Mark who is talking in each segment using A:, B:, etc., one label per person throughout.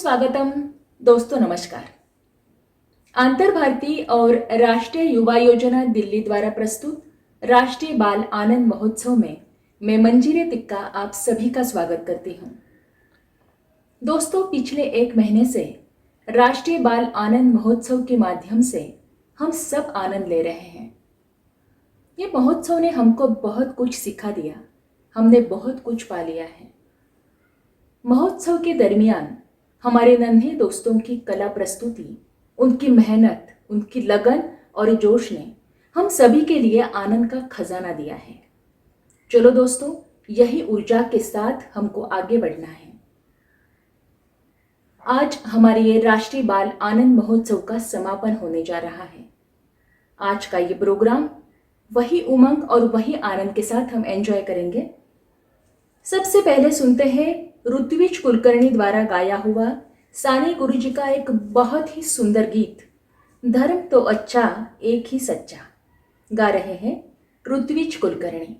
A: सुस्वागतम। दोस्तों नमस्कार। अंतर भारतीय और राष्ट्रीय युवा योजना दिल्ली द्वारा प्रस्तुत राष्ट्रीय बाल आनंद महोत्सव में मैं मंजीरे तिक्का आप सभी का स्वागत करती हूँ। दोस्तों, पिछले एक महीने से राष्ट्रीय बाल आनंद महोत्सव के माध्यम से हम सब आनंद ले रहे हैं। ये महोत्सव ने हमको बहुत कुछ सिखा दिया, हमने बहुत कुछ पा लिया है। महोत्सव के दरमियान हमारे नन्हे दोस्तों की कला प्रस्तुति, उनकी मेहनत, उनकी लगन और जोश ने हम सभी के लिए आनंद का खजाना दिया है। चलो दोस्तों, यही ऊर्जा के साथ हमको आगे बढ़ना है। आज हमारे ये राष्ट्रीय बाल आनंद महोत्सव का समापन होने जा रहा है। आज का ये प्रोग्राम वही उमंग और वही आनंद के साथ हम एंजॉय करेंगे। सबसे पहले सुनते हैं ऋत्विज कुलकर्णी द्वारा गाया हुआ साने गुरुजी का एक बहुत ही सुंदर गीत, धर्म तो अच्छा एक ही सच्चा। गा रहे हैं ऋत्विज कुलकर्णी।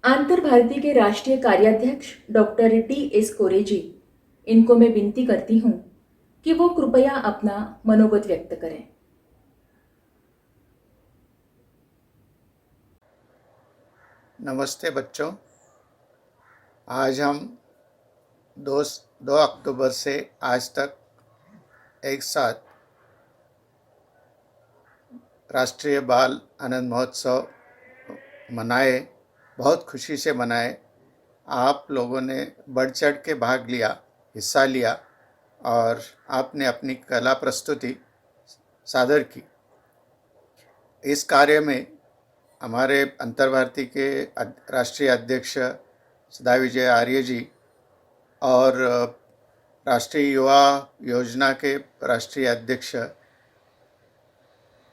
A: अंतर भारतीय के राष्ट्रीय कार्याध्यक्ष डॉक्टर टी.एस. कोरे जी, इनको मैं विनती करती हूँ कि वो कृपया अपना मनोगत व्यक्त करें।
B: नमस्ते बच्चों, आज हम 2 अक्टूबर से आज तक एक साथ राष्ट्रीय बाल आनंद महोत्सव मनाए, बहुत खुशी से मनाए। आप लोगों ने बढ़ चढ़ के भाग लिया हिस्सा लिया और आपने अपनी कला प्रस्तुति सादर की। इस कार्य में हमारे अंतर्भारती के राष्ट्रीय अध्यक्ष सदा विजय आर्य जी और राष्ट्रीय युवा योजना के राष्ट्रीय अध्यक्ष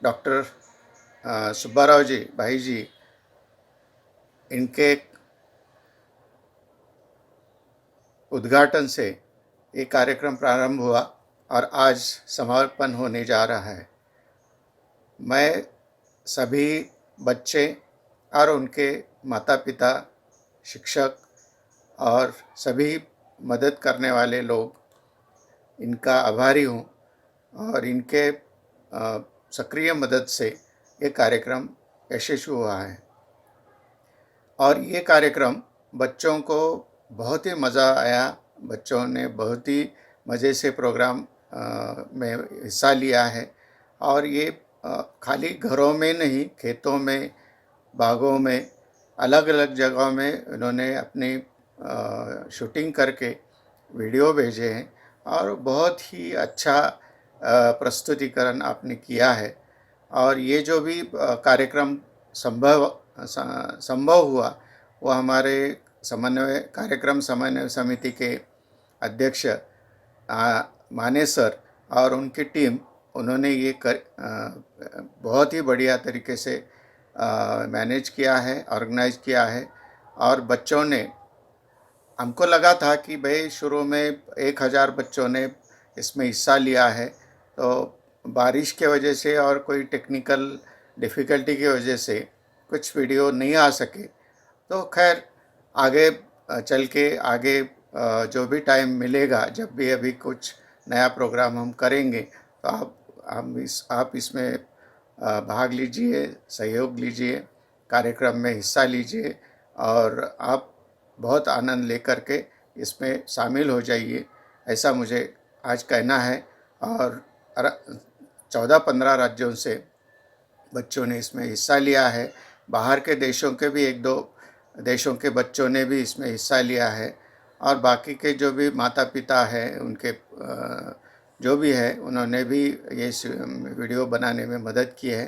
B: डॉक्टर सुब्बाराव जी भाई जी, इनके उद्घाटन से ये कार्यक्रम प्रारंभ हुआ और आज समापन होने जा रहा है। मैं सभी बच्चे और उनके माता पिता, शिक्षक और सभी मदद करने वाले लोग इनका आभारी हूँ और इनके सक्रिय मदद से ये कार्यक्रम यशस्वी हुआ है। और ये कार्यक्रम बच्चों को बहुत ही मज़ा आया। बच्चों ने बहुत ही मज़े से प्रोग्राम में हिस्सा लिया है और ये खाली घरों में नहीं, खेतों में, बागों में, अलग अलग जगहों में उन्होंने अपनी शूटिंग करके वीडियो भेजे हैं और बहुत ही अच्छा प्रस्तुतिकरण आपने किया है। और ये जो भी कार्यक्रम संभव हुआ वो हमारे कार्यक्रम समन्वय समिति के अध्यक्ष माने सर और उनकी टीम, उन्होंने ये बहुत ही बढ़िया तरीके से मैनेज किया है, ऑर्गेनाइज किया है। और बच्चों ने, हमको लगा था कि भाई शुरू में 1000 बच्चों ने इसमें हिस्सा लिया है, तो बारिश के वजह से और कोई टेक्निकल डिफ़िकल्टी की वजह से कुछ वीडियो नहीं आ सके। तो खैर आगे चल के आगे जो भी टाइम मिलेगा, जब भी अभी कुछ नया प्रोग्राम हम करेंगे, तो आप इसमें भाग लीजिए, सहयोग लीजिए, कार्यक्रम में हिस्सा लीजिए और आप बहुत आनंद लेकर के इसमें शामिल हो जाइए, ऐसा मुझे आज कहना है। और 14-15 राज्यों से बच्चों ने इसमें हिस्सा लिया है। बाहर के देशों के भी 1-2 देशों के बच्चों ने भी इसमें हिस्सा लिया है और बाकी के जो भी माता पिता हैं, उनके जो भी है, उन्होंने भी ये वीडियो बनाने में मदद की है।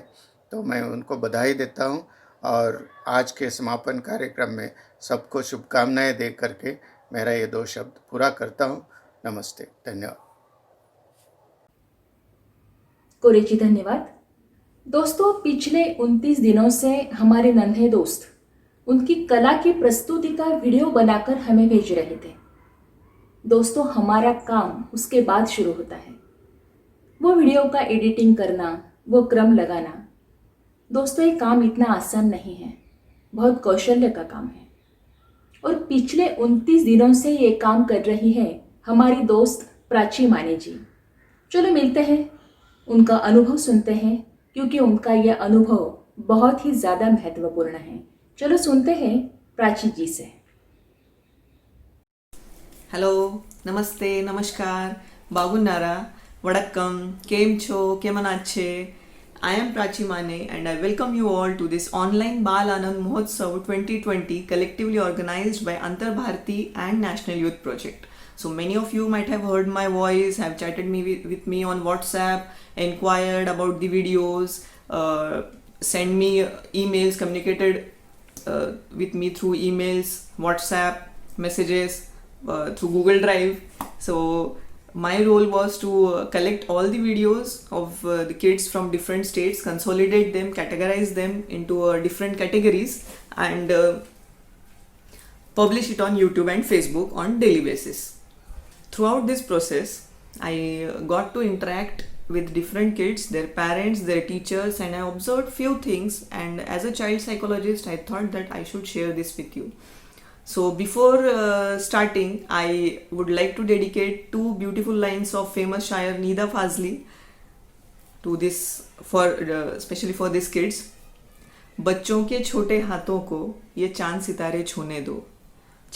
B: तो मैं उनको बधाई देता हूँ और आज के समापन कार्यक्रम में सबको शुभकामनाएं दे करके मेरा ये 2 शब्द पूरा करता हूँ। नमस्ते, धन्यवाद।
A: कोरे जी धन्यवाद। दोस्तों, पिछले 29 दिनों से हमारे नन्हे दोस्त उनकी कला की प्रस्तुति का वीडियो बनाकर हमें भेज रहे थे। दोस्तों, हमारा काम उसके बाद शुरू होता है, वो वीडियो का एडिटिंग करना, वो क्रम लगाना। दोस्तों, ये काम इतना आसान नहीं है, बहुत कौशल्य का काम है। और पिछले 29 दिनों से ये काम कर रही है हमारी दोस्त प्राची माने जी। चलो मिलते हैं, उनका अनुभव सुनते हैं, क्योंकि उनका यह अनुभव बहुत ही ज़्यादा महत्वपूर्ण है। चलो सुनते हैं प्राची जी से।
C: హలో, నమస్తే, నమస్కార్, బాగున్నారా, వడక్కం, కేమ్ చో, కేమనాచ్చే. I am Prachi Mane and I welcome you all to this online Bal Anand Mahotsav 2020 collectively organized by Antar Bharati and National Youth Project. So many of you might have heard my voice, have chatted with me on WhatsApp, inquired about the videos, sent me emails, communicated with me through emails, WhatsApp messages, through Google Drive. So my role was to collect all the videos of the kids from different states, consolidate them, categorize them into different categories and publish it on YouTube and Facebook on daily basis. Throughout this process, I got to interact with different kids, their parents, their teachers, and I observed few things, and as a child psychologist I thought that I should share this with you. So before starting, I would like to dedicate 2 beautiful lines of famous Shair Nida Fazli to this, for especially for these kids. बच्चों के छोटे हाथों को ये चांद सितारे छूने दो,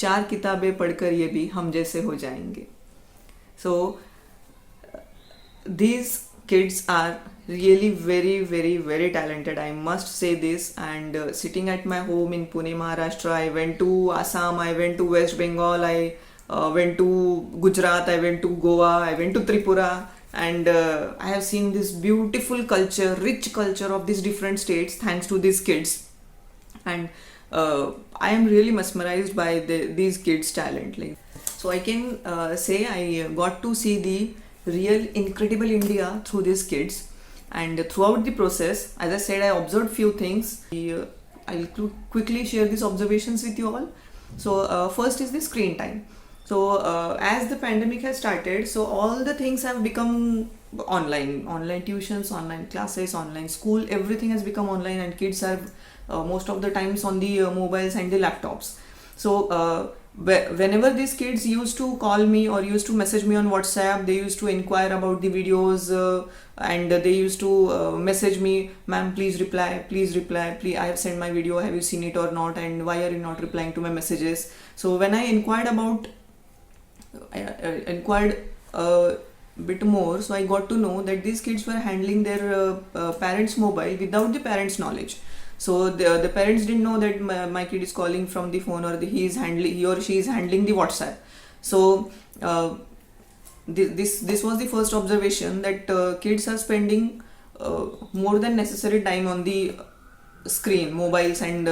C: 4 किताबें पढ़कर ये भी हम जैसे हो जाएंगे. So these kids are really very, very, very talented, I must say this. And sitting at my home in Pune, Maharashtra, I went to Assam, I went to West Bengal, I went to Gujarat, I went to Goa, I went to Tripura, and I have seen this beautiful culture, rich culture of these different states thanks to these kids. And I am really mesmerized by these kids' talent. Like, so I can say I got to see the real incredible India through these kids. And throughout the process, as I said, I observed few things. I'll quickly share these observations with you all. So first is the screen time. So as the pandemic has started, so all the things have become online tuitions, online classes, online school, everything has become online, and kids are most of the times on the mobiles and the laptops. So whenever these kids used to call me or used to message me on WhatsApp, they used to inquire about the videos, and they used to message me, ma'am, please reply, please, I have sent my video, have you seen it or not, and why are you not replying to my messages? So when I inquired a bit more, so I got to know that these kids were handling their parents' mobile without the parents' knowledge. So the parents didn't know that my kid is calling from the phone, or he or she is handling the WhatsApp. So this was the first observation, that kids are spending more than necessary time on the screen, mobiles and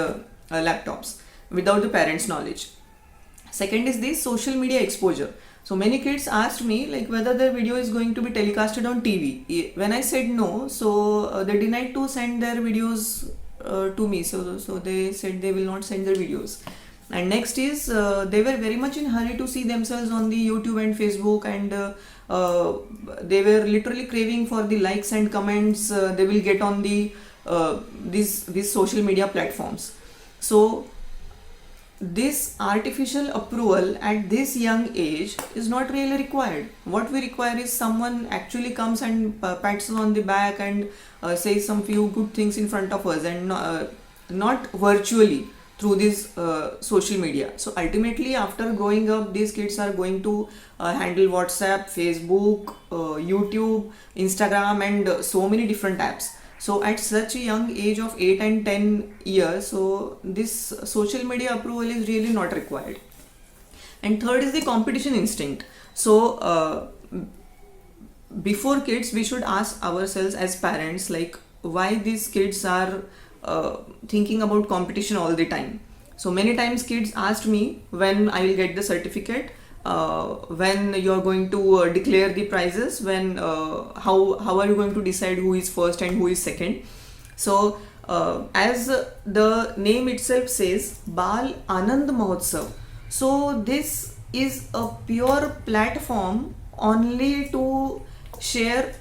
C: laptops without the parents' knowledge. Second is the social media exposure. So many kids asked me like whether their video is going to be telecasted on TV. When I said no, so they denied to send their videos to me. So they said they will not send their videos. And next is they were very much in hurry to see themselves on the YouTube and Facebook, and they were literally craving for the likes and comments they will get on the these social media platforms. So this artificial approval at this young age is not really required. What we require is someone actually comes and pats us on the back and says some few good things in front of us, and not virtually through this social media. So ultimately, after growing up, these kids are going to handle WhatsApp, Facebook, YouTube, Instagram, and so many different apps. So at such a young age of 8 and 10 years, so this social media approval is really not required. And third is the competition instinct. So before kids, we should ask ourselves as parents, like, why these kids are thinking about competition all the time. So many times kids asked me when I will get the certificate, when you are going to declare the prizes, when how are you going to decide who is first and who is second. So as the name itself says, Bal Anand Mahotsav, so this is a pure platform only to share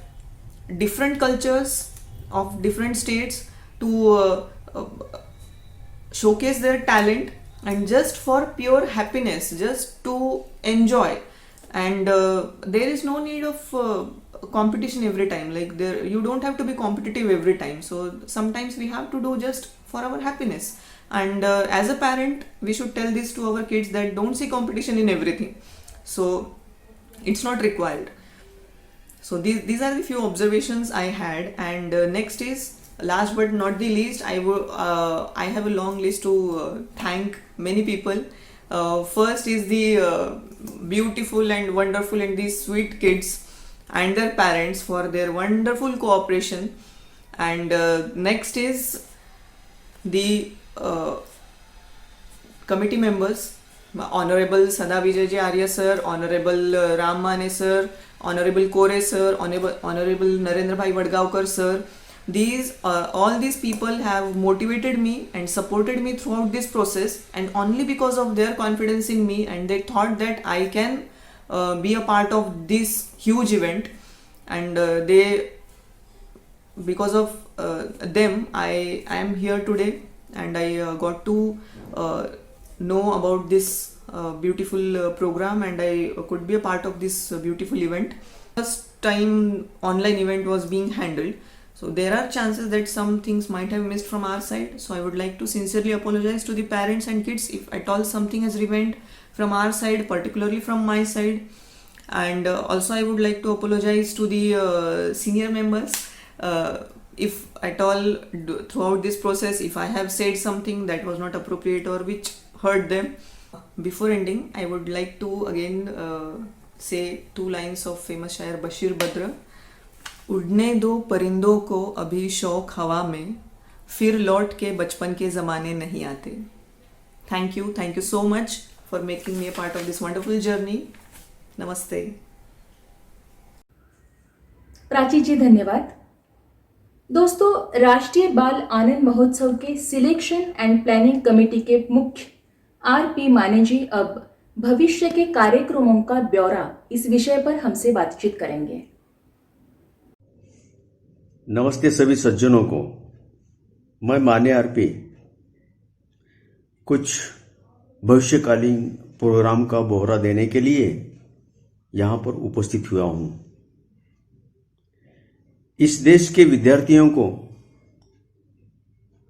C: different cultures of different states, to showcase their talent, and just for pure happiness, just to enjoy. And there is no need of competition every time. Like, you don't have to be competitive every time. So sometimes we have to do just for our happiness. And as a parent, we should tell this to our kids, that don't see competition in everything. So it's not required. So these are the few observations I had. And next is, last but not the least, I have a long list to thank many people. First is the beautiful and wonderful and the sweet kids and their parents for their wonderful cooperation. And next is the committee members, Honorable Sada Vijay Arya sir, Honorable Ram Mane sir, Honorable Kore sir, Honorable Narendra Bhai Vadgaonkar sir. All these people have motivated me and supported me throughout this process, and only because of their confidence in me, and they thought that I can be a part of this huge event, and because of them, I am here today, and I got to know about this beautiful program, and I could be a part of this beautiful event. First time online event was being handled. So there are chances that some things might have missed from our side. So I would like to sincerely apologize to the parents and kids if at all something has remained from our side, particularly from my side. And also I would like to apologize to the senior members if at all throughout this process, if I have said something that was not appropriate or which hurt them. Before ending, I would like to again say two lines of famous शायर बशीर बद्र. उड़ने दो परिंदों को अभी शौक हवा में, फिर लौट के बचपन के ज़माने नहीं आते. Thank you so much for making me a part of this wonderful journey. Namaste.
A: Prachi जी धन्यवाद. दोस्तों, राष्ट्रीय बाल आनंद महोत्सव के सिलेक्शन एंड प्लानिंग कमेटी के मुख्य आर.पी. माने जी अब भविष्य के कार्यक्रमों का ब्यौरा इस विषय पर हमसे बातचीत करेंगे.
D: नमस्ते सभी सज्जनों को. मैं माने आर.पी. कुछ भविष्यकालीन प्रोग्राम का ब्यौरा देने के लिए यहाँ पर उपस्थित हुआ हूँ. इस देश के विद्यार्थियों को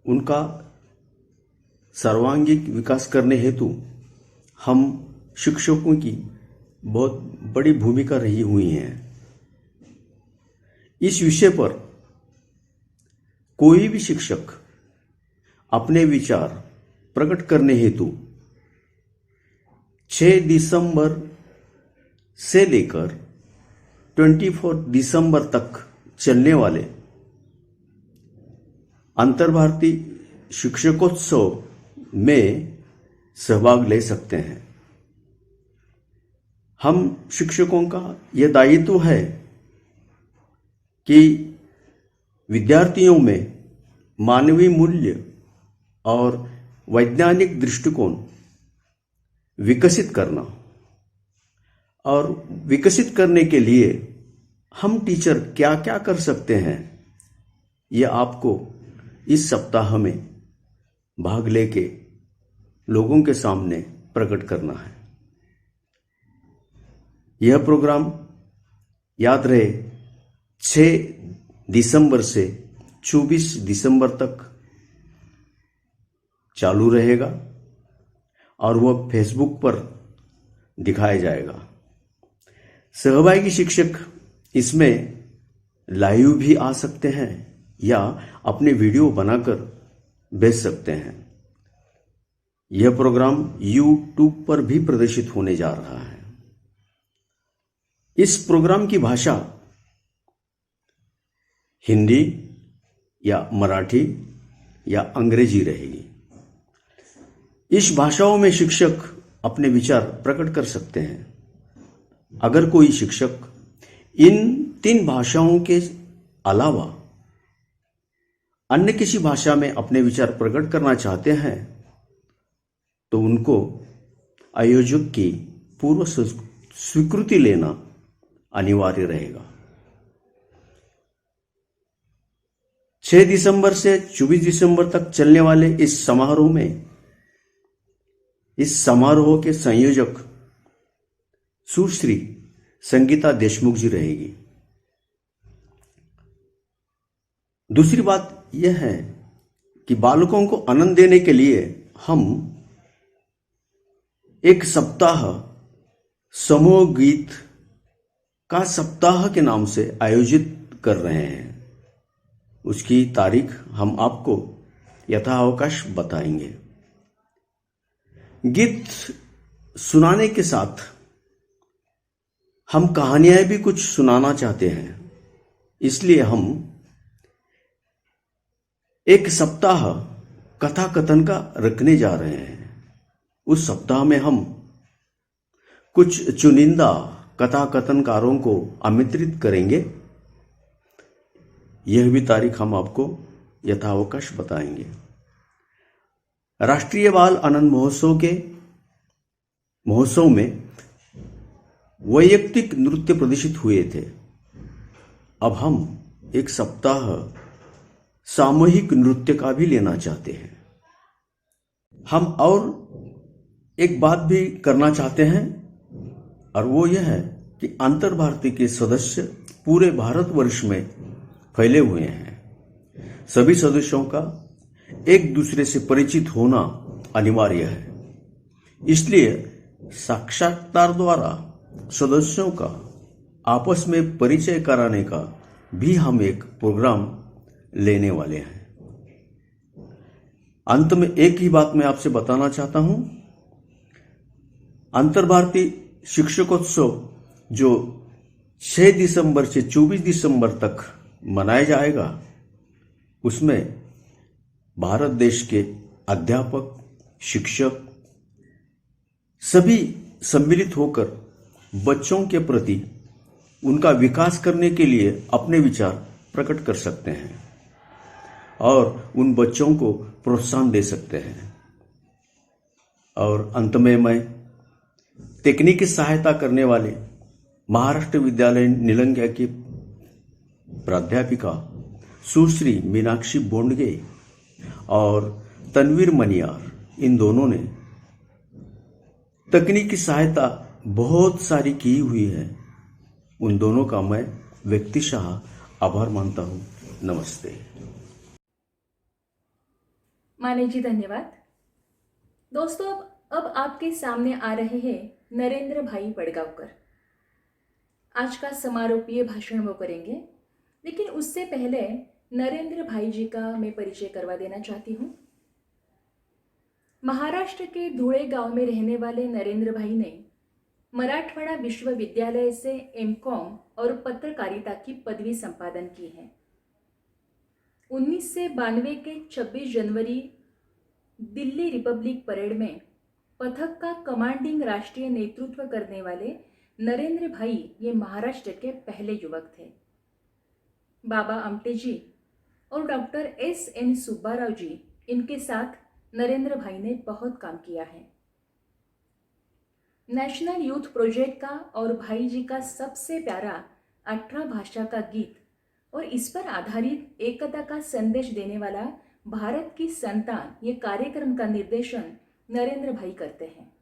D: उनका सर्वांगीण विकास करने हेतु हम शिक्षकों की बहुत बड़ी भूमिका रही हुई है. इस विषय पर कोई भी शिक्षक अपने विचार प्रकट करने हेतु 6 दिसंबर से लेकर 24 दिसंबर तक चलने वाले अंतर्भारतीय शिक्षकोत्सव में सहभाग ले सकते हैं. हम शिक्षकों का यह दायित्व है कि विद्यार्थियों में मानवीय मूल्य और वैज्ञानिक दृष्टिकोण विकसित करना, और विकसित करने के लिए हम टीचर क्या क्या कर सकते हैं, यह आपको इस सप्ताह में भाग लेके लोगों के सामने प्रकट करना है. यह प्रोग्राम याद रहे 6 दिसंबर से 24 दिसंबर तक चालू रहेगा और वह फेसबुक पर दिखाया जाएगा. सहभागी शिक्षक इसमें लाइव भी आ सकते हैं या अपने वीडियो बनाकर भेज सकते हैं. यह प्रोग्राम YouTube पर भी प्रदर्शित होने जा रहा है. इस प्रोग्राम की भाषा हिंदी या मराठी या अंग्रेजी रहेगी. इस भाषाओं में शिक्षक अपने विचार प्रकट कर सकते हैं. अगर कोई शिक्षक इन 3 भाषाओं के अलावा अन्य किसी भाषा में अपने विचार प्रकट करना चाहते हैं तो उनको आयोजक की पूर्व स्वीकृति लेना अनिवार्य रहेगा. 6 दिसंबर से 24 दिसंबर तक चलने वाले इस समारोह के संयोजक सुश्री संगीता देशमुख जी रहेगी. दूसरी बात यह है कि बालकों को आनंद देने के लिए हम एक सप्ताह समूह गीत का सप्ताह के नाम से आयोजित कर रहे हैं. उसकी तारीख हम आपको यथाअवकाश बताएंगे. गीत सुनाने के साथ हम कहानियां भी कुछ सुनाना चाहते हैं. इसलिए हम एक सप्ताह कथा कथन का रखने जा रहे हैं. उस सप्ताह में हम कुछ चुनिंदा कथा कथनकारों को आमंत्रित करेंगे. यह भी तारीख हम आपको यथाअवकाश बताएंगे. राष्ट्रीय बाल आनंद महोत्सव में वैयक्तिक नृत्य प्रदर्शित हुए थे. अब हम एक सप्ताह सामूहिक नृत्य का भी लेना चाहते हैं. हम और एक बात भी करना चाहते हैं और वो यह है कि अंतर्भारतीय के सदस्य पूरे भारतवर्ष में फैले हुए हैं. सभी सदस्यों का एक दूसरे से परिचित होना अनिवार्य है. इसलिए साक्षात्कार द्वारा सदस्यों का आपस में परिचय कराने का भी हम एक प्रोग्राम लेने वाले हैं. अंत में एक ही बात मैं आपसे बताना चाहता हूं अंतर्भारतीय शिक्षकोत्सव जो 6 दिसंबर से 24 दिसंबर तक मनाया जाएगा, उसमें भारत देश के अध्यापक, शिक्षक सभी सम्मिलित होकर बच्चों के प्रति उनका विकास करने के लिए अपने विचार प्रकट कर सकते हैं और उन बच्चों को प्रोत्साहन दे सकते हैं। और अंत में मैं तकनीकी सहायता करने वाले महाराष्ट्र विद्यालय निलंग्या की प्राध्यापिका सुश्री मीनाक्षी बोंडगे और तनवीर मनियार, इन दोनों ने तकनीकी सहायता बहुत सारी की हुई है। उन दोनों का मैं व्यक्तिशः आभार मानता हूं। नमस्ते।
A: माने जी धन्यवाद। दोस्तों, अब आपके सामने आ रहे हैं नरेंद्र भाई वडगावकर। आज का समारोपीय भाषण वो करेंगे, लेकिन उससे पहले नरेंद्र भाई जी का मैं परिचय करवा देना चाहती हूँ। महाराष्ट्र के धुळे गांव में रहने वाले नरेंद्र भाई ने मराठवाड़ा विश्वविद्यालय से एमकॉम और पत्रकारिता की पदवी संपादन की है। 1992 के 26 जनवरी दिल्ली रिपब्लिक परेड में पथक का कमांडिंग राष्ट्रीय नेतृत्व करने वाले नरेंद्र भाई ये महाराष्ट्र के पहले युवक थे। बाबा आमटे जी और डॉक्टर S.N. सुब्बाराव जी, इनके साथ नरेंद्र भाई ने बहुत काम किया है। नेशनल यूथ प्रोजेक्ट का और भाई जी का सबसे प्यारा 18 भाषा का गीत और इस पर आधारित एकता का संदेश देने वाला भारत की संतान ये कार्यक्रम का निर्देशन नरेंद्र भाई करते हैं।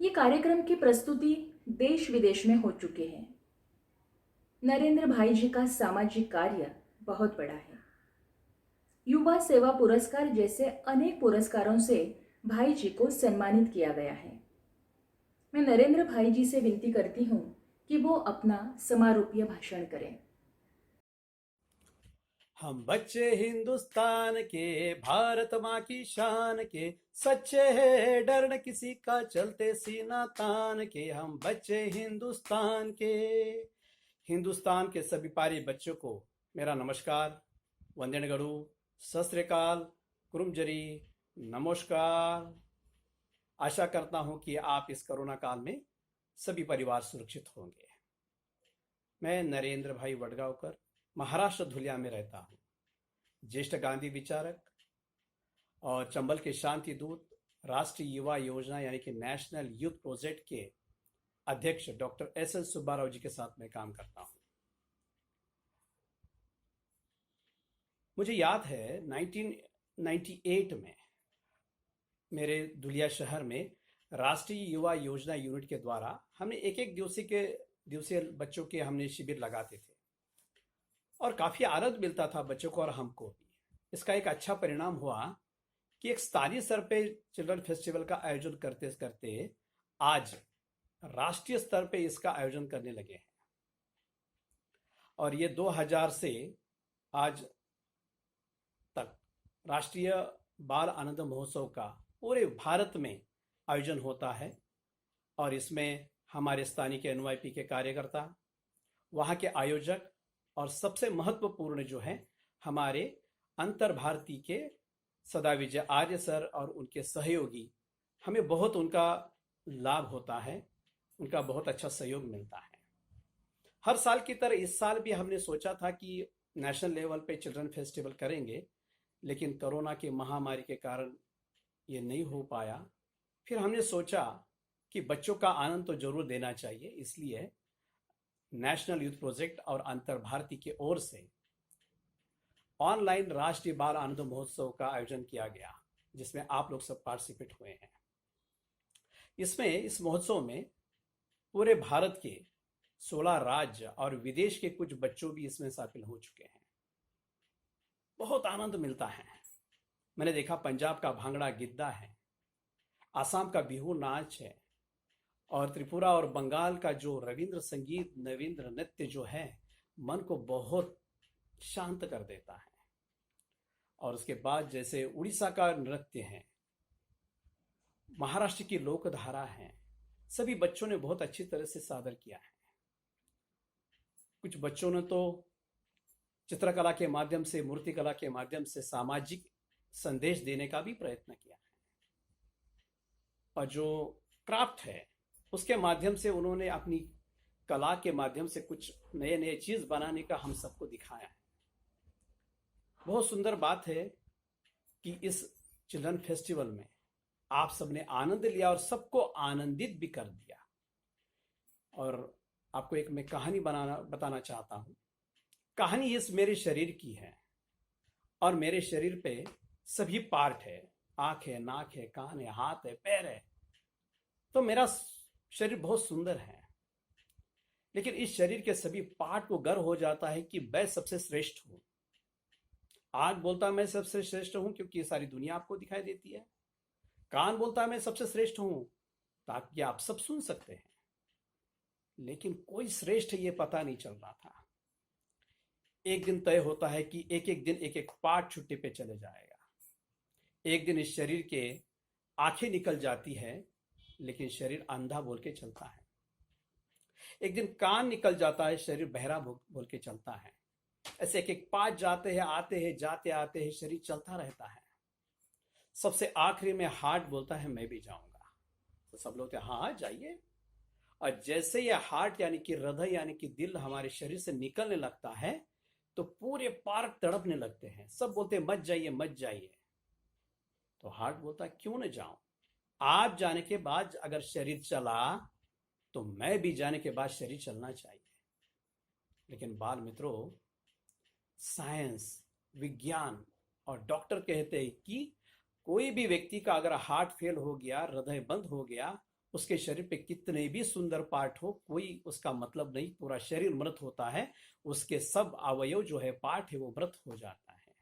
A: ये कार्यक्रम की प्रस्तुति देश विदेश में हो चुके हैं। नरेंद्र भाई जी का सामाजिक कार्य बहुत बड़ा है। युवा सेवा पुरस्कार जैसे अनेक पुरस्कारों से भाई जी को सम्मानित किया गया है। मैं नरेंद्र भाई जी से विनती करती हूँ कि वो अपना समारोपीय भाषण करें।
E: हम बच्चे हिंदुस्तान के, भारत माँ की शान के, सच्चे हैं डर न किसी का, चलते सीना तान के। हम बच्चे हिंदुस्तान के। हिंदुस्तान के सभी प्यारे बच्चों को मेरा नमस्कार, वंदनगढ़ू, सत श्री अकाल, कुरुमजरी, नमस्कार। आशा करता हूं कि आप इस कोरोना काल में सभी परिवार सुरक्षित होंगे। मैं नरेंद्र भाई वडगावकर महाराष्ट्र धुलिया में रहता हूं। ज्येष्ठ गांधी विचारक और चंबल के शांति दूत, राष्ट्रीय युवा योजना यानी कि नेशनल यूथ प्रोजेक्ट के अध्यक्ष डॉक्टर S.N. सुब्बाराव जी के साथ मैं काम करता हूं। मुझे याद है 1998 में मेरे धुलिया शहर में राष्ट्रीय युवा योजना यूनिट के द्वारा हमने एक दिवसीय बच्चों के हमने शिविर लगाते थे और काफी आनंद मिलता था बच्चों को और हमको भी। इसका एक अच्छा परिणाम हुआ कि एक स्थानीय स्तर पे चिल्ड्रन फेस्टिवल का आयोजन करते करते आज राष्ट्रीय स्तर पे इसका आयोजन करने लगे हैं और ये 2000 से आज तक राष्ट्रीय बाल आनंद महोत्सव का पूरे भारत में आयोजन होता है और इसमें हमारे स्थानीय के NYP के कार्यकर्ता, वहाँ के आयोजक और सबसे महत्वपूर्ण जो है हमारे अंतर भारती के सदा विजय आर्य सर और उनके सहयोगी, हमें बहुत उनका लाभ होता है, उनका बहुत अच्छा सहयोग मिलता है। हर साल की तरह इस साल भी हमने सोचा था कि नेशनल लेवल पे चिल्ड्रन फेस्टिवल करेंगे, लेकिन कोरोना की महामारी के कारण ये नहीं हो पाया। फिर हमने सोचा कि बच्चों का आनंद तो जरूर देना चाहिए, इसलिए नेशनल यूथ प्रोजेक्ट और अंतर भारती की ओर से ऑनलाइन राष्ट्रीय बाल आनंद महोत्सव का आयोजन किया गया, जिसमें आप लोग सब पार्टिसिपेट हुए हैं। इस महोत्सव में पूरे भारत के 16 राज्य और विदेश के कुछ बच्चों भी इसमें शामिल हो चुके हैं। बहुत आनंद मिलता है। मैंने देखा पंजाब का भांगड़ा गिद्दा है, आसाम का बिहू नाच है और त्रिपुरा और बंगाल का जो रविंद्र संगीत, नवींद्र नृत्य जो है, मन को बहुत शांत कर देता है। और उसके बाद जैसे उड़ीसा का नृत्य है, महाराष्ट्र की लोकधारा है, सभी बच्चों ने बहुत अच्छी तरह से सादर किया है। कुछ बच्चों ने तो चित्रकला के माध्यम से, मूर्तिकला के माध्यम से सामाजिक संदेश देने का भी प्रयत्न किया है, और जो क्राफ्ट है उसके माध्यम से उन्होंने अपनी कला के माध्यम से कुछ नए नए चीज बनाने का हम सबको दिखाया है। बहुत सुंदर बात है कि इस चिल्ड्रन फेस्टिवल में आप सबने आनंद लिया और सबको आनंदित भी कर दिया। और आपको एक मैं कहानी बताना चाहता हूँ। कहानी इस मेरे शरीर की है, और मेरे शरीर पे सभी पार्ट है, आंख है, नाक है, कान है, हाथ है, पैर है। तो मेरा शरीर बहुत सुंदर है, लेकिन इस शरीर के सभी पार्ट को गर्व हो जाता है कि मैं सबसे श्रेष्ठ हूं। आंख बोलता है मैं सबसे श्रेष्ठ हूं क्योंकि ये सारी दुनिया आपको दिखाई देती है। कान बोलता है मैं सबसे श्रेष्ठ हूं ताकि आप सब सुन सकते हैं। लेकिन कोई श्रेष्ठ ये पता नहीं चल रहा था। एक दिन तय होता है कि एक एक दिन एक एक पार्ट छुट्टी पे चले जाएगा। एक दिन इस शरीर के आंखें निकल जाती है, लेकिन शरीर अंधा बोल के चलता है। एक दिन कान निकल जाता है, शरीर बहरा बोल के चलता है। ऐसे एक एक पार्ट जाते हैं, आते हैं, जाते आते हैं, शरीर चलता रहता है। सबसे आखिरी में हार्ट बोलता है मैं भी जाऊंगा। तो सब लोग हाँ जाइए। और जैसे ये हार्ट यानी कि हृदय यानी कि दिल हमारे शरीर से निकलने लगता है, तो पूरे पार्ट तड़पने लगते हैं। सब बोलते हैं मत जाइए, मत जाइए। तो हार्ट बोलता है क्यों न जाऊं। आप जाने के बाद अगर शरीर चला तो मैं भी जाने के बाद शरीर चलना चाहिए। लेकिन बाल मित्रों, साइंस, विज्ञान और डॉक्टर कहते हैं कि कोई भी व्यक्ति का अगर हार्ट फेल हो गया, हृदय बंद हो गया, उसके शरीर पे कितने भी सुंदर पार्ट हो, कोई उसका मतलब नहीं, पूरा शरीर मृत होता है। उसके सब अवयव जो है, पार्ट है, वो मृत हो जाता है।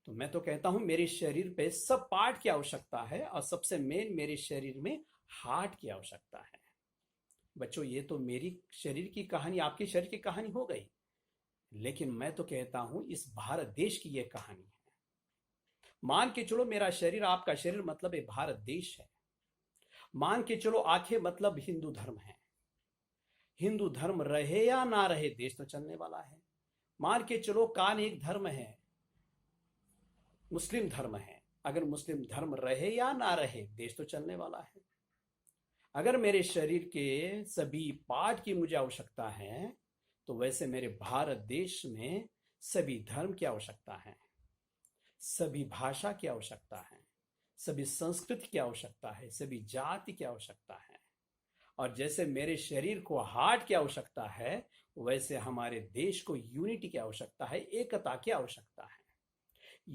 E: तो मैं तो कहता हूं मेरे शरीर पे सब पार्ट की आवश्यकता है, और सबसे मेन मेरे शरीर में हार्ट की आवश्यकता है। बच्चों, ये तो मेरी शरीर की कहानी, आपके शरीर की कहानी हो गई, लेकिन मैं तो कहता हूं इस भारत देश की ये कहानी है। मान के चलो मेरा शरीर, आपका शरीर मतलब ये भारत देश है। मान के चलो आंखें मतलब हिंदू धर्म है। हिंदू धर्म रहे या ना रहे, देश तो चलने वाला है। मान के चलो कान एक धर्म है, मुस्लिम धर्म है। अगर मुस्लिम धर्म रहे या ना रहे, देश तो चलने वाला है। अगर मेरे शरीर के सभी पार्ट की मुझे आवश्यकता है, तो वैसे मेरे भारत देश में सभी धर्म की आवश्यकता है, सभी भाषा की आवश्यकता है, सभी संस्कृति की आवश्यकता है, सभी जाति की आवश्यकता है। और जैसे मेरे शरीर को हार्ट की आवश्यकता है, वैसे हमारे देश को यूनिटी की आवश्यकता है, एकता की आवश्यकता है।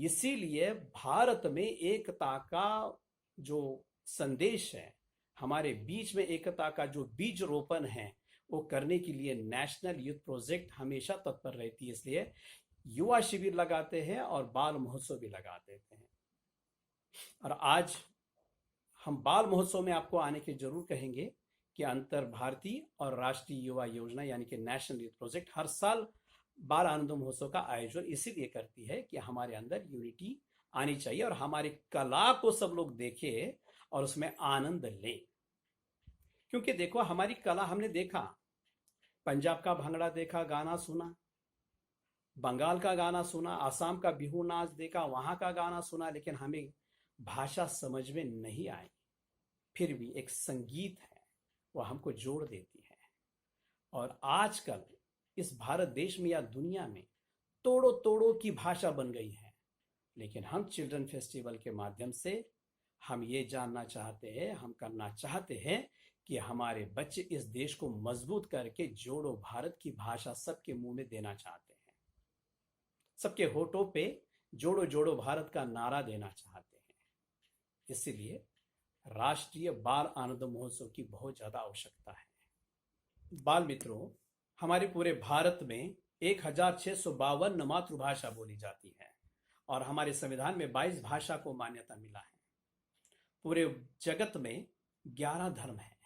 E: इसीलिए भारत में एकता का जो संदेश है, हमारे बीच में एकता का जो बीज रोपण है, वो करने के लिए नेशनल यूथ प्रोजेक्ट हमेशा तत्पर रहती है। इसलिए युवा शिविर लगाते हैं और बाल महोत्सव भी लगा देते हैं। और आज हम बाल महोत्सव में आपको आने के जरूर कहेंगे कि अंतर भारतीय और राष्ट्रीय युवा योजना यानी कि नेशनल यूथ प्रोजेक्ट हर साल बाल आनंद महोत्सव का आयोजन इसीलिए करती है कि हमारे अंदर यूनिटी आनी चाहिए और हमारी कला को सब लोग देखें और उसमें आनंद लें। क्योंकि देखो, हमारी कला हमने देखा, पंजाब का भांगड़ा देखा, गाना सुना, बंगाल का गाना सुना, आसाम का बिहू नाच देखा, वहां का गाना सुना, लेकिन हमें भाषा समझ में नहीं आई। फिर भी एक संगीत है, वो हमको जोड़ देती है। और आजकल इस भारत देश में या दुनिया में तोड़ो तोड़ो की भाषा बन गई है। लेकिन हम चिल्ड्रन फेस्टिवल के माध्यम से हम ये जानना चाहते हैं, हम करना चाहते हैं कि हमारे बच्चे इस देश को मजबूत करके जोड़ो भारत की भाषा सबके मुंह में देना चाहते हैं, सबके होठों पे जोड़ो जोड़ो भारत का नारा देना चाहते हैं। इसलिए राष्ट्रीय बाल आनंद महोत्सव की बहुत ज्यादा आवश्यकता है। बाल मित्रों, हमारे पूरे भारत में 1652 मातृभाषा बोली जाती है और हमारे संविधान में 22 भाषा को मान्यता मिला है। पूरे जगत में 11 धर्म है।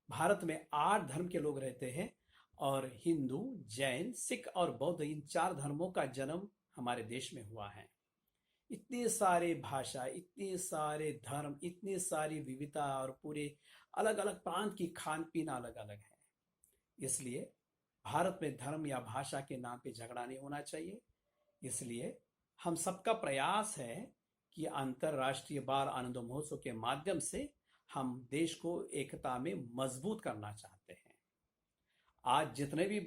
E: भारत में 8 धर्म के लोग रहते हैं और हिंदू, जैन, सिख और बौद्ध, इन 4 धर्मों का जन्म हमारे देश में हुआ है। इतने सारे भाषा, इतने सारे धर्म, इतनी सारी विविधता और पूरे अलग अलग प्रांत की खान पीन अलग अलग है। इसलिए भारत में धर्म या भाषा के नाम पे झगड़ा नहीं होना चाहिए। इसलिए हम सबका प्रयास है कि अंतर्राष्ट्रीय बाल आनंद महोत्सव के माध्यम से हम देश को एकता में मजबूत करना चाहते हैं। आज जितने भी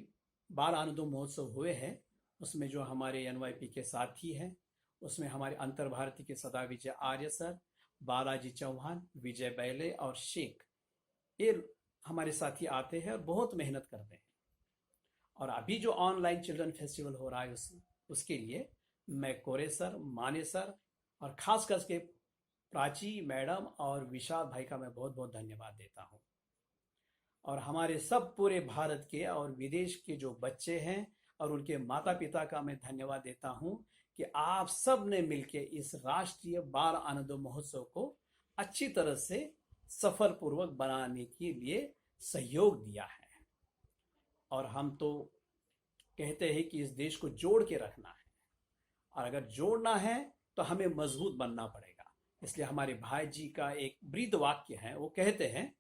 E: बाल आनंद महोत्सव हुए हैं उसमें जो हमारे एनवाईपी के साथी हैं, उसमें हमारे अंतर भारती के सदा विजय आर्य सर, बालाजी चौहान, विजय बैले और शेख, ये हमारे साथी आते हैं और बहुत मेहनत करते हैं। और अभी जो ऑनलाइन चिल्ड्रन फेस्टिवल हो रहा है उसके लिए मैं कोरे सर, माने सर और खास करके प्राची मैडम और विशाल भाई का मैं बहुत बहुत धन्यवाद देता हूँ। और हमारे सब पूरे भारत के और विदेश के जो बच्चे हैं और उनके माता पिता का मैं धन्यवाद देता हूँ कि आप सब ने मिलकर इस राष्ट्रीय बाल आनंद महोत्सव को अच्छी तरह से सफल पूर्वक बनाने के लिए सहयोग दिया है। और हम तो कहते हैं कि इस देश को जोड़ के रखना है, और अगर जोड़ना है तो हमें मजबूत बनना पड़ेगा। इसलिए हमारे भाई जी का एक ब्रीद वाक्य है, वो कहते हैं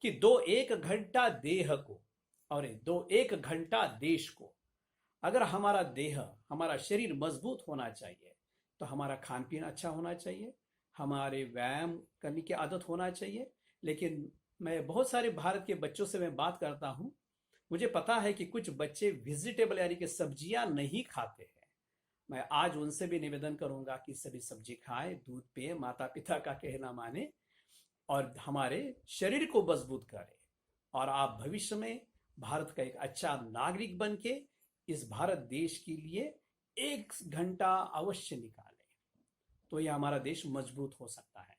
E: कि दो एक घंटा देह को और दो एक घंटा देश को। अगर हमारा देह, हमारा शरीर मजबूत होना चाहिए तो हमारा खान पीन अच्छा होना चाहिए, हमारे व्यायाम करने की आदत होना चाहिए। लेकिन मैं बहुत सारे भारत के बच्चों से मैं बात करता हूँ, मुझे पता है कि कुछ बच्चे वेजिटेबल यानी कि सब्जियां नहीं खाते हैं। मैं आज उनसे भी निवेदन करूंगा कि सभी सब्जी खाएं, दूध पिए, माता पिता का कहना माने और हमारे शरीर को मजबूत करें। और आप भविष्य में भारत का एक अच्छा नागरिक बन के इस भारत देश के लिए 1 घंटा अवश्य निकालें, तो यह हमारा देश मजबूत हो सकता है।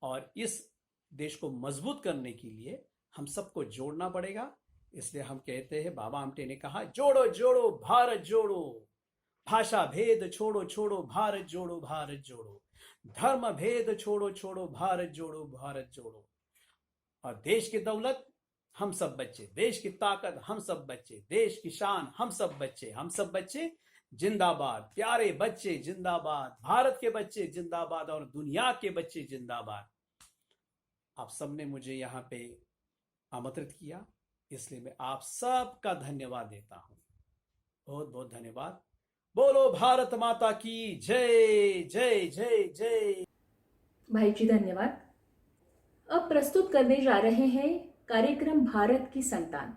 E: और इस देश को मजबूत करने के लिए हम सबको जोड़ना पड़ेगा। इसलिए हम कहते हैं, बाबा आमटे ने कहा, जोड़ो जोड़ो भारत जोड़ो, भाषा भेद छोड़ो छोड़ो भारत जोड़ो, भारत जोड़ो, धर्म भेद छोड़ो छोड़ो भारत जोड़ो, भारत जोड़ो। और देश की दौलत हम सब बच्चे, देश की ताकत हम सब बच्चे, देश की शान हम सब बच्चे, हम सब बच्चे जिंदाबाद, प्यारे बच्चे जिंदाबाद, भारत के बच्चे जिंदाबाद और दुनिया के बच्चे जिंदाबाद। आप सबने मुझे यहाँ पे आमंत्रित किया, इसलिए मैं आप सबका धन्यवाद देता हूँ। बहुत बहुत धन्यवाद। बोलो भारत माता की जय जय जय जय।
A: भाई जी धन्यवाद। अब प्रस्तुत करने जा रहे हैं कार्यक्रम भारत की संतान।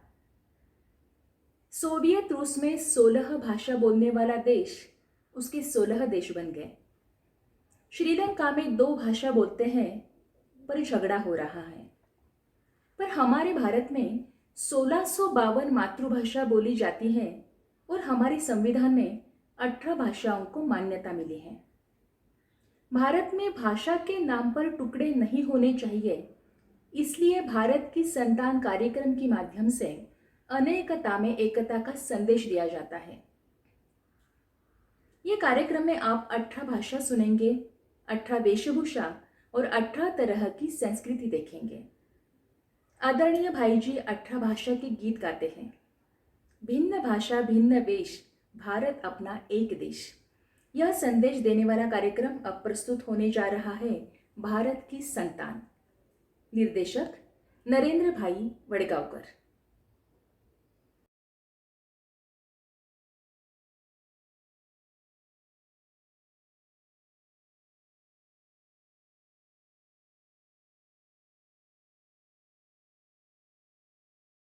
A: सोवियत रूस में 16 भाषा बोलने वाला देश उसके 16 देश बन गए। श्रीलंका में 2 भाषा बोलते हैं पर झगड़ा हो रहा है। पर हमारे भारत में 1652 मातृभाषा बोली जाती है और हमारे संविधान में 18 भाषाओं को मान्यता मिली है। भारत में भाषा के नाम पर टुकड़े नहीं होने चाहिए, इसलिए भारत की संतान कार्यक्रम के माध्यम से अनेकता में एकता का संदेश दिया जाता है। ये कार्यक्रम में आप 18 भाषा सुनेंगे, 18 वेशभूषा और 18 तरह की संस्कृति देखेंगे। आदरणीय भाई जी 18 भाषा के गीत गाते हैं। भिन्न भाषा भिन्न वेश, भारत अपना एक देश, यह संदेश देने वाला कार्यक्रम अब प्रस्तुत होने जा रहा है। भारत की संतान। निर्देशक नरेंद्र भाई वडगावकर।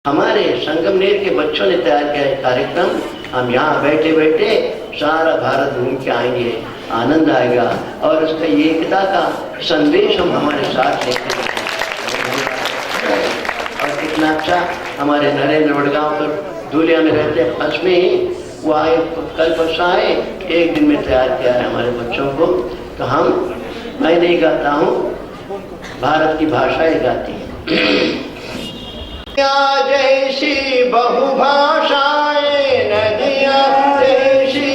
F: हमारे संगमनेर के बच्चों ने तैयार किया है कार्यक्रम। हम यहाँ बैठे बैठे सारा भारत घूम के आएंगे, आनंद आएगा और उसका ये एकता का संदेश हम हमारे साथ लेके और कितना अच्छा हमारे नरेंद्र वडगांवकर धुलिया में रहते हैं, फंस में ही वो आए, कल परसों आए, 1 दिन में तैयार किया है हमारे बच्चों को। तो मैं नहीं गाता हूँ, भारत की भाषाएं गाती हैं। जैसी बहुभाषाएं नदियाँ जैसी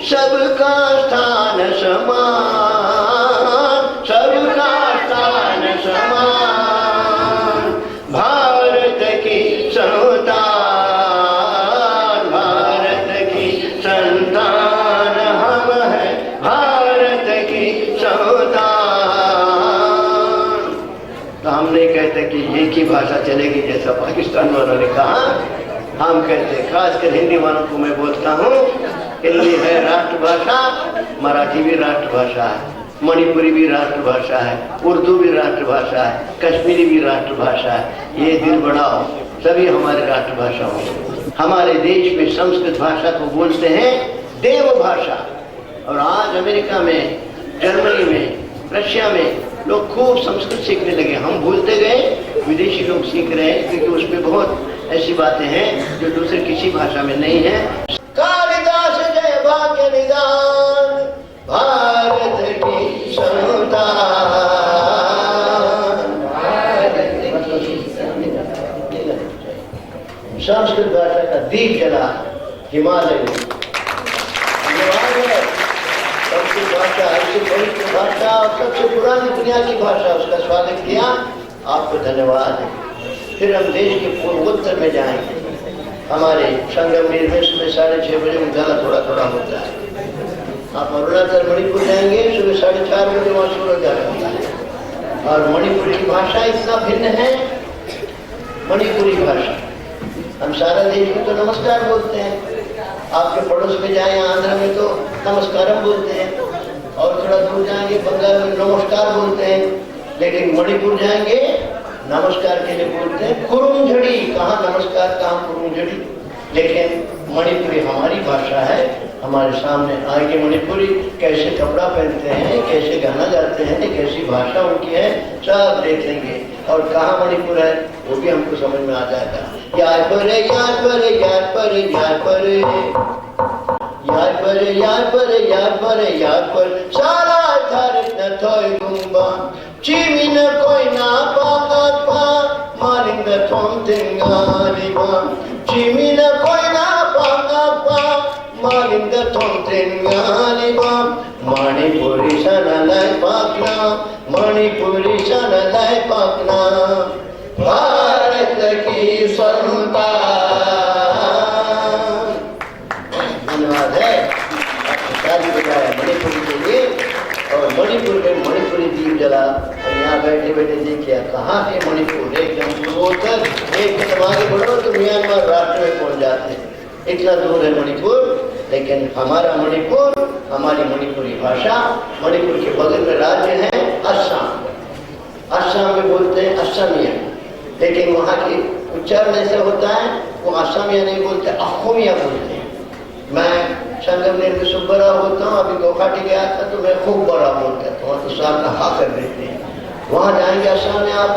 F: सबका स्थान समान, सबका स्थान समान। भारत की संतान, भारत की संतान, एक ही भाषा चलेगी जैसा पाकिस्तान वालों ने कहा। हम कहते हैं, खासकर हिंदी वालों को मैं बोलता हूँ, हिंदी है राष्ट्रभाषा, मराठी भी राष्ट्रभाषा है, मणिपुरी भी राष्ट्रभाषा है, उर्दू भी राष्ट्रभाषा है, कश्मीरी भी राष्ट्रभाषा है। ये दिल बढ़ाओ, सभी हमारे राष्ट्रभाषा होंगे। हमारे देश में संस्कृत भाषा को बोलते हैं देव भाषा, और आज अमेरिका में, जर्मनी में, रशिया में लोग खूब संस्कृत सीखने लगे। हम भूलते गए, विदेशी लोग सीख रहे हैं, क्योंकि उसमें बहुत ऐसी बातें हैं जो दूसरे किसी भाषा में नहीं है। कालिदास जय भाग्य निदान, भारत की संतान। संस्कृत भाषा का दीप जला हिमालय में। धन्यवाद है। संस्कृत भाषा ऐसी पवित्र भाषा और सबसे पुरानी दुनिया की भाषा, उसका स्वागत किया, आपको धन्यवाद है। फिर हम देश के पूर्वोत्तर में जाएंगे। हमारे संगमनेर में सुबह 6:30 बजे उजाला थोड़ा थोड़ा होता है। आप अरुणाचल मणिपुर जाएंगे, सुबह 4:30 बजे वहाँ सूर्योदय होता है। और मणिपुर की भाषा इतना भिन्न है, मणिपुरी भाषा हम सारा देश में तो नमस्कार बोलते हैं, आपके पड़ोस में जाए आंध्र में तो नमस्कारम बोलते हैं, और थोड़ा दूर जाएंगे बंगाल में नमस्कार बोलते हैं, लेकिन मणिपुर जाएंगे नमस्कार के लिए बोलते हैं कुरुंझड़ी। कहाँ नमस्कार, कहाँ कुरुंझड़ी। लेकिन मणिपुरी हमारी भाषा है। हमारे सामने आएंगे मणिपुरी, कैसे कपड़ा पहनते हैं, कैसे गाना गाते हैं, कैसी भाषा उनकी है, सब देख लेंगे। और कहाँ मणिपुर है वो भी हमको समझ में आ जाएगा। यार परे यार परे यार परे यार परे यार परे यार परे यार परे यार परे सारा थारित न थोय गुम्बा चिमिन कोई ना पागत पा मारिंग द थोम तिंगारिबा चिमिन कोई ना पागत पा मारिंग द थोम तिंगारिबा मणिपुरी सनलय पाकना मणिपुरी सनलय पाकना भारत की संतान। धन्यवाद है मणिपुर के लिए। और मणिपुर में मणिपुरी दीप जला, और यहाँ बैठे बैठे देखिए कहाँ है मणिपुर, एकदम पूर्वोत्तर, एक कदम आगे बढ़ो तो म्यांमार राष्ट्र में पहुंच जाते हैं, इतना दूर है मणिपुर। लेकिन हमारा मणिपुर, हमारी मणिपुरी भाषा, मणिपुर के बगल में राज्य है असम। असम में बोलते हैं असमिया, लेकिन वहाँ की उच्चारण ऐसे होता है, वो असमिया नहीं बोलते, अहोमिया बोलते हैं। मैं संगमनेर में सुबरा बोलता हूँ, अभी गुवाहाटी गया था तो मैं खूब बड़ा बोलता था, वहाँ तो साथ हा कर देते हैं। वहाँ जाएंगे असम में आप,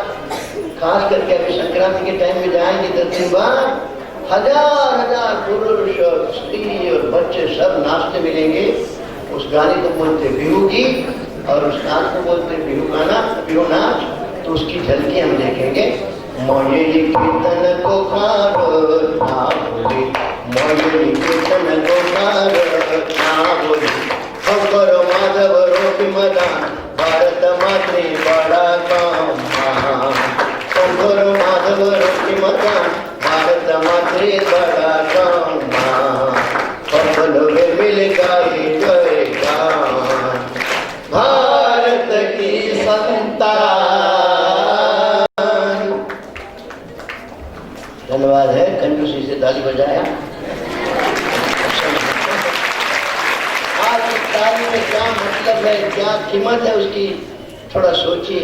F: खास करके अभी संक्रांति के टाइम में जाएंगे 10 दिन बाद, हजार पुरुष और स्त्री और बच्चे सब नाचते मिलेंगे। उस गाने को बोलते बिहू गीत और उस नाच को बोलते बिहू गाना, बिहू नाच। तो उसकी झलकी हम देखेंगे। मयूरी कीर्तन को खारो ना बोली, मयूरी कीर्तन को खारो ना बोली, करो माधव रोटी मदान, भारत माते बड़ा काम महान, करो माधव रोटी मदान, भारत माते बड़ा काम महान, पत्थरों में मिल गई जय गान, भारत की संतान। धन्यवाद है, कंजूसी से ताली बजाया। आपकी ताली में क्या मतलब है, क्या कीमत है उसकी, थोड़ा सोचिए।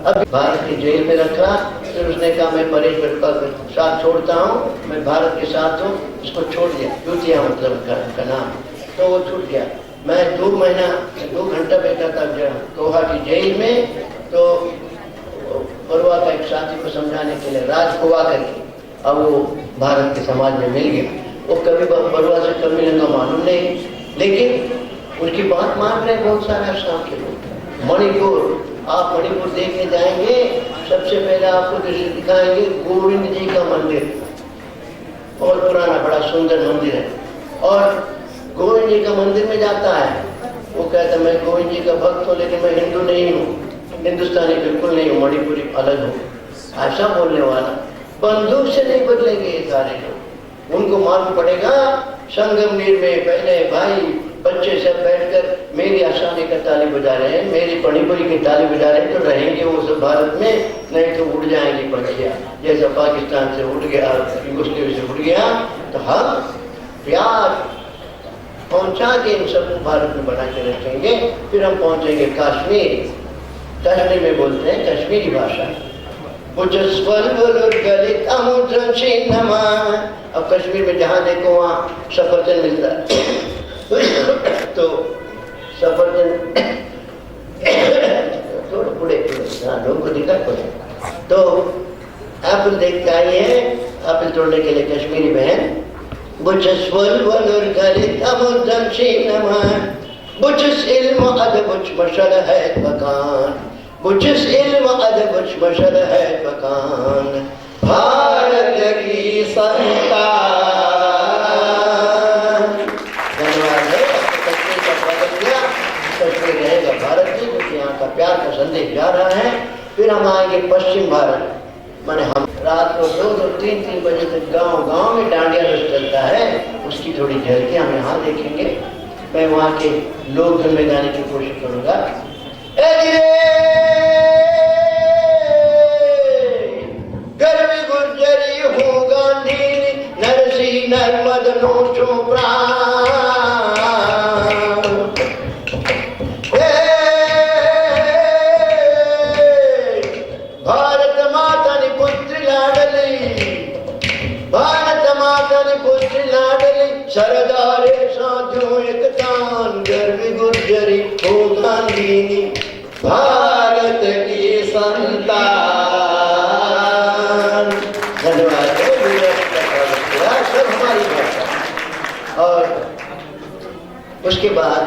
F: अब भारत की जेल में रखा, फिर उसने कहा मैं परेश बटुका के साथ छोड़ता हूँ, मैं भारत के साथ हूँ, उसको छोड़ दिया, चूतिया मतलब का नाम, तो वो छूट गया। मैं 2 महीना 2 घंटा बैठा था गुवाहाटी जेल में, तो बरुआ का एक साथी को समझाने के लिए राज गोवा करके, अब वो भारत के समाज में मिल गया। वो कभी बरुआ से कभी मिलेंगे मालूम नहीं, लेकिन उनकी बात मान रहे बहुत सारे असम के लोग। मणिपुर, आप मणिपुर देखने जाएंगे, सबसे पहले आपको दिखाएंगे गोविंद जी का मंदिर, बहुत पुराना बड़ा सुंदर मंदिर है। और गोविंद जी का मंदिर में जाता है, वो कहता मैं गोविंद जी का भक्त हूँ, लेकिन मैं हिंदू नहीं हूँ, हिंदुस्तानी बिल्कुल नहीं हूँ, मणिपुरी अलग हूँ, ऐसा बोलने वाला। बंदूक से नहीं बदलेंगे ये सारे लोग, उनको मालूम पड़ेगा संगमनेर में पहले भाई बच्चे सब बैठकर मेरी आसानी का ताली बजा रहे हैं, मेरी पढ़ी की ताली बजा रहे हैं, तो रहेंगे वो सब भारत में, नहीं तो उड़ जाएंगी पंछियाँ। जैसा पाकिस्तान से उड़ गया, यूगोस्लेविया से उड़ गया, तो हम प्यार पहुंचा के इन सबको भारत में बना के रखेंगे। फिर हम पहुंचेंगे कश्मीर। कश्मीर में बोलते हैं कश्मीरी भाषा। अब कश्मीर में जहाँ देखो वहाँ सफरचंद मिलता है तो सफरचंद थोड़े बूढ़े लोगों को दिक्कत पड़े तो एप्पल देख के आई है, एप्पल तोड़ने के लिए कश्मीरी बहन Bucus walwalur galit amudam shinaman Bucus ilmu adabuch mashal hai bakan Bucus ilmu adabuch mashal hai bakan Bharat ki santan। धन्यवाद है। कश्मीर का स्वागत किया। कश्मीर रहेगा भारत की, क्योंकि यहाँ का प्यार का संदेश जा रहा है। फिर हम आएंगे पश्चिम भारत। माने हम रात को 2-3 बजे तक गांव में डांडिया नृत्य चलता है, उसकी थोड़ी झलकियां हम यहाँ देखेंगे। मैं वहाँ के लोक धुन में गाने की कोशिश करूंगा। गर्वी गुजरी हूँ गांधी नरसी नर्मद नोचो प्राण सरदारे साधु एक तान गर्वी गुजरी हो गांधी भारत की संतान। धन्यवाद सब हमारी भाषा। और उसके बाद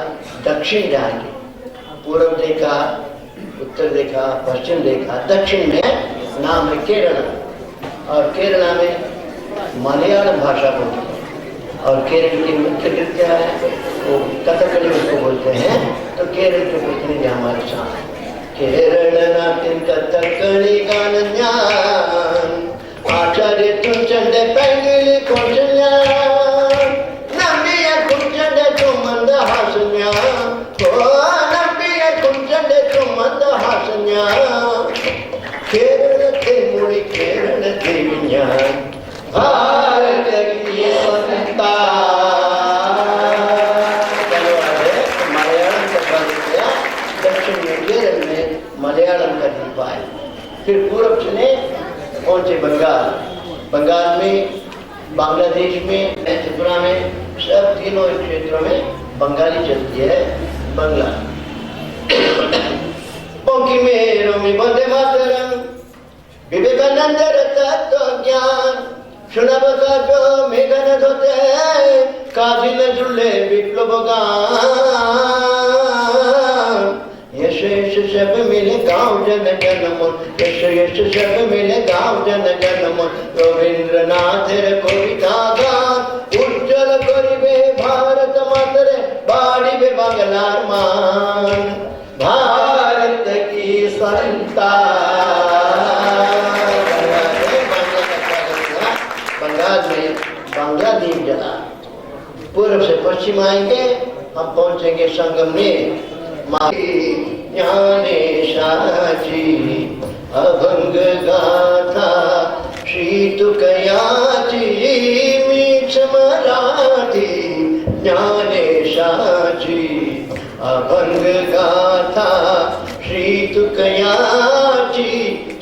F: दक्षिण जाएंगे। पूर्व देखा, उत्तर देखा, पश्चिम देखा, दक्षिण में नाम है केरला। और केरला में मलयालम भाषा बोलते हैं। और केरल की मुख्य नृत्य है वो कथकली उसको बोलते हैं। तो केरल के प्रतिनिधि हमारे साथ केरल नाट्य कथकली गान ज्ञान आचार्य तुंचंड पैंगली कौशल्या नंबिया कुंचंड तुमंद हासन्या ओ नंबिया कुंचंड तुमंद हासन्या केरल के मुड़ी केरल के विज्ञान भारत की संतान। मलयालम का स्वागत किया। दक्षिण में केरल में मलयालम का द्वीप आए। फिर पूर्व चले पहुंचे बंगाल। बंगाल में, बांग्लादेश में, त्रिपुरा में, सब तीनों क्षेत्रों में बंगाली चलती है। बंगला पंखी मेरो में वंदे मातरम विवेकानंद तत्व ज्ञान सुनब काव्य मेघन धोते काजिल जुले विप्लव गान यश यश सब मिले गाँव जन जन मन यश यश सब मिले गाँव जन जन मन रवींद्रनाथ कविता गान उज्जवल करिबे भारत मातरे बाड़ीबे बांगलार मान भारत की संतान। बंगाल में बांग्लादेश जला। पूर्व से पश्चिम आएंगे, हम पहुंचेंगे संगम में। ज्ञानेशाची अभंग गाथा श्री तुकयाची मीठ मराठी ज्ञानेशाची अभंग गाथा श्री तुकयाची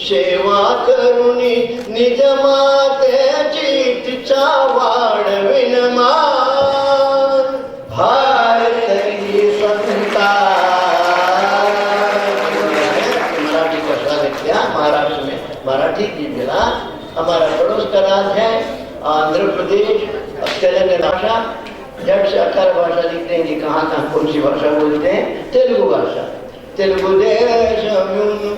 F: सेवा करुणी निज मातेची तिचा वाढविन मान भारत की संतान। मराठी का स्वागत किया। महाराष्ट्र में मराठी की जिला हमारा पड़ोस का राज्य है। आंध्र प्रदेश, तेलंगाना भाषा जब से 18 भाषा लिखते हैं कि कहाँ कहाँ कौन सी भाषा बोलते हैं। तेलुगु भाषा तेलुगु देशमुनु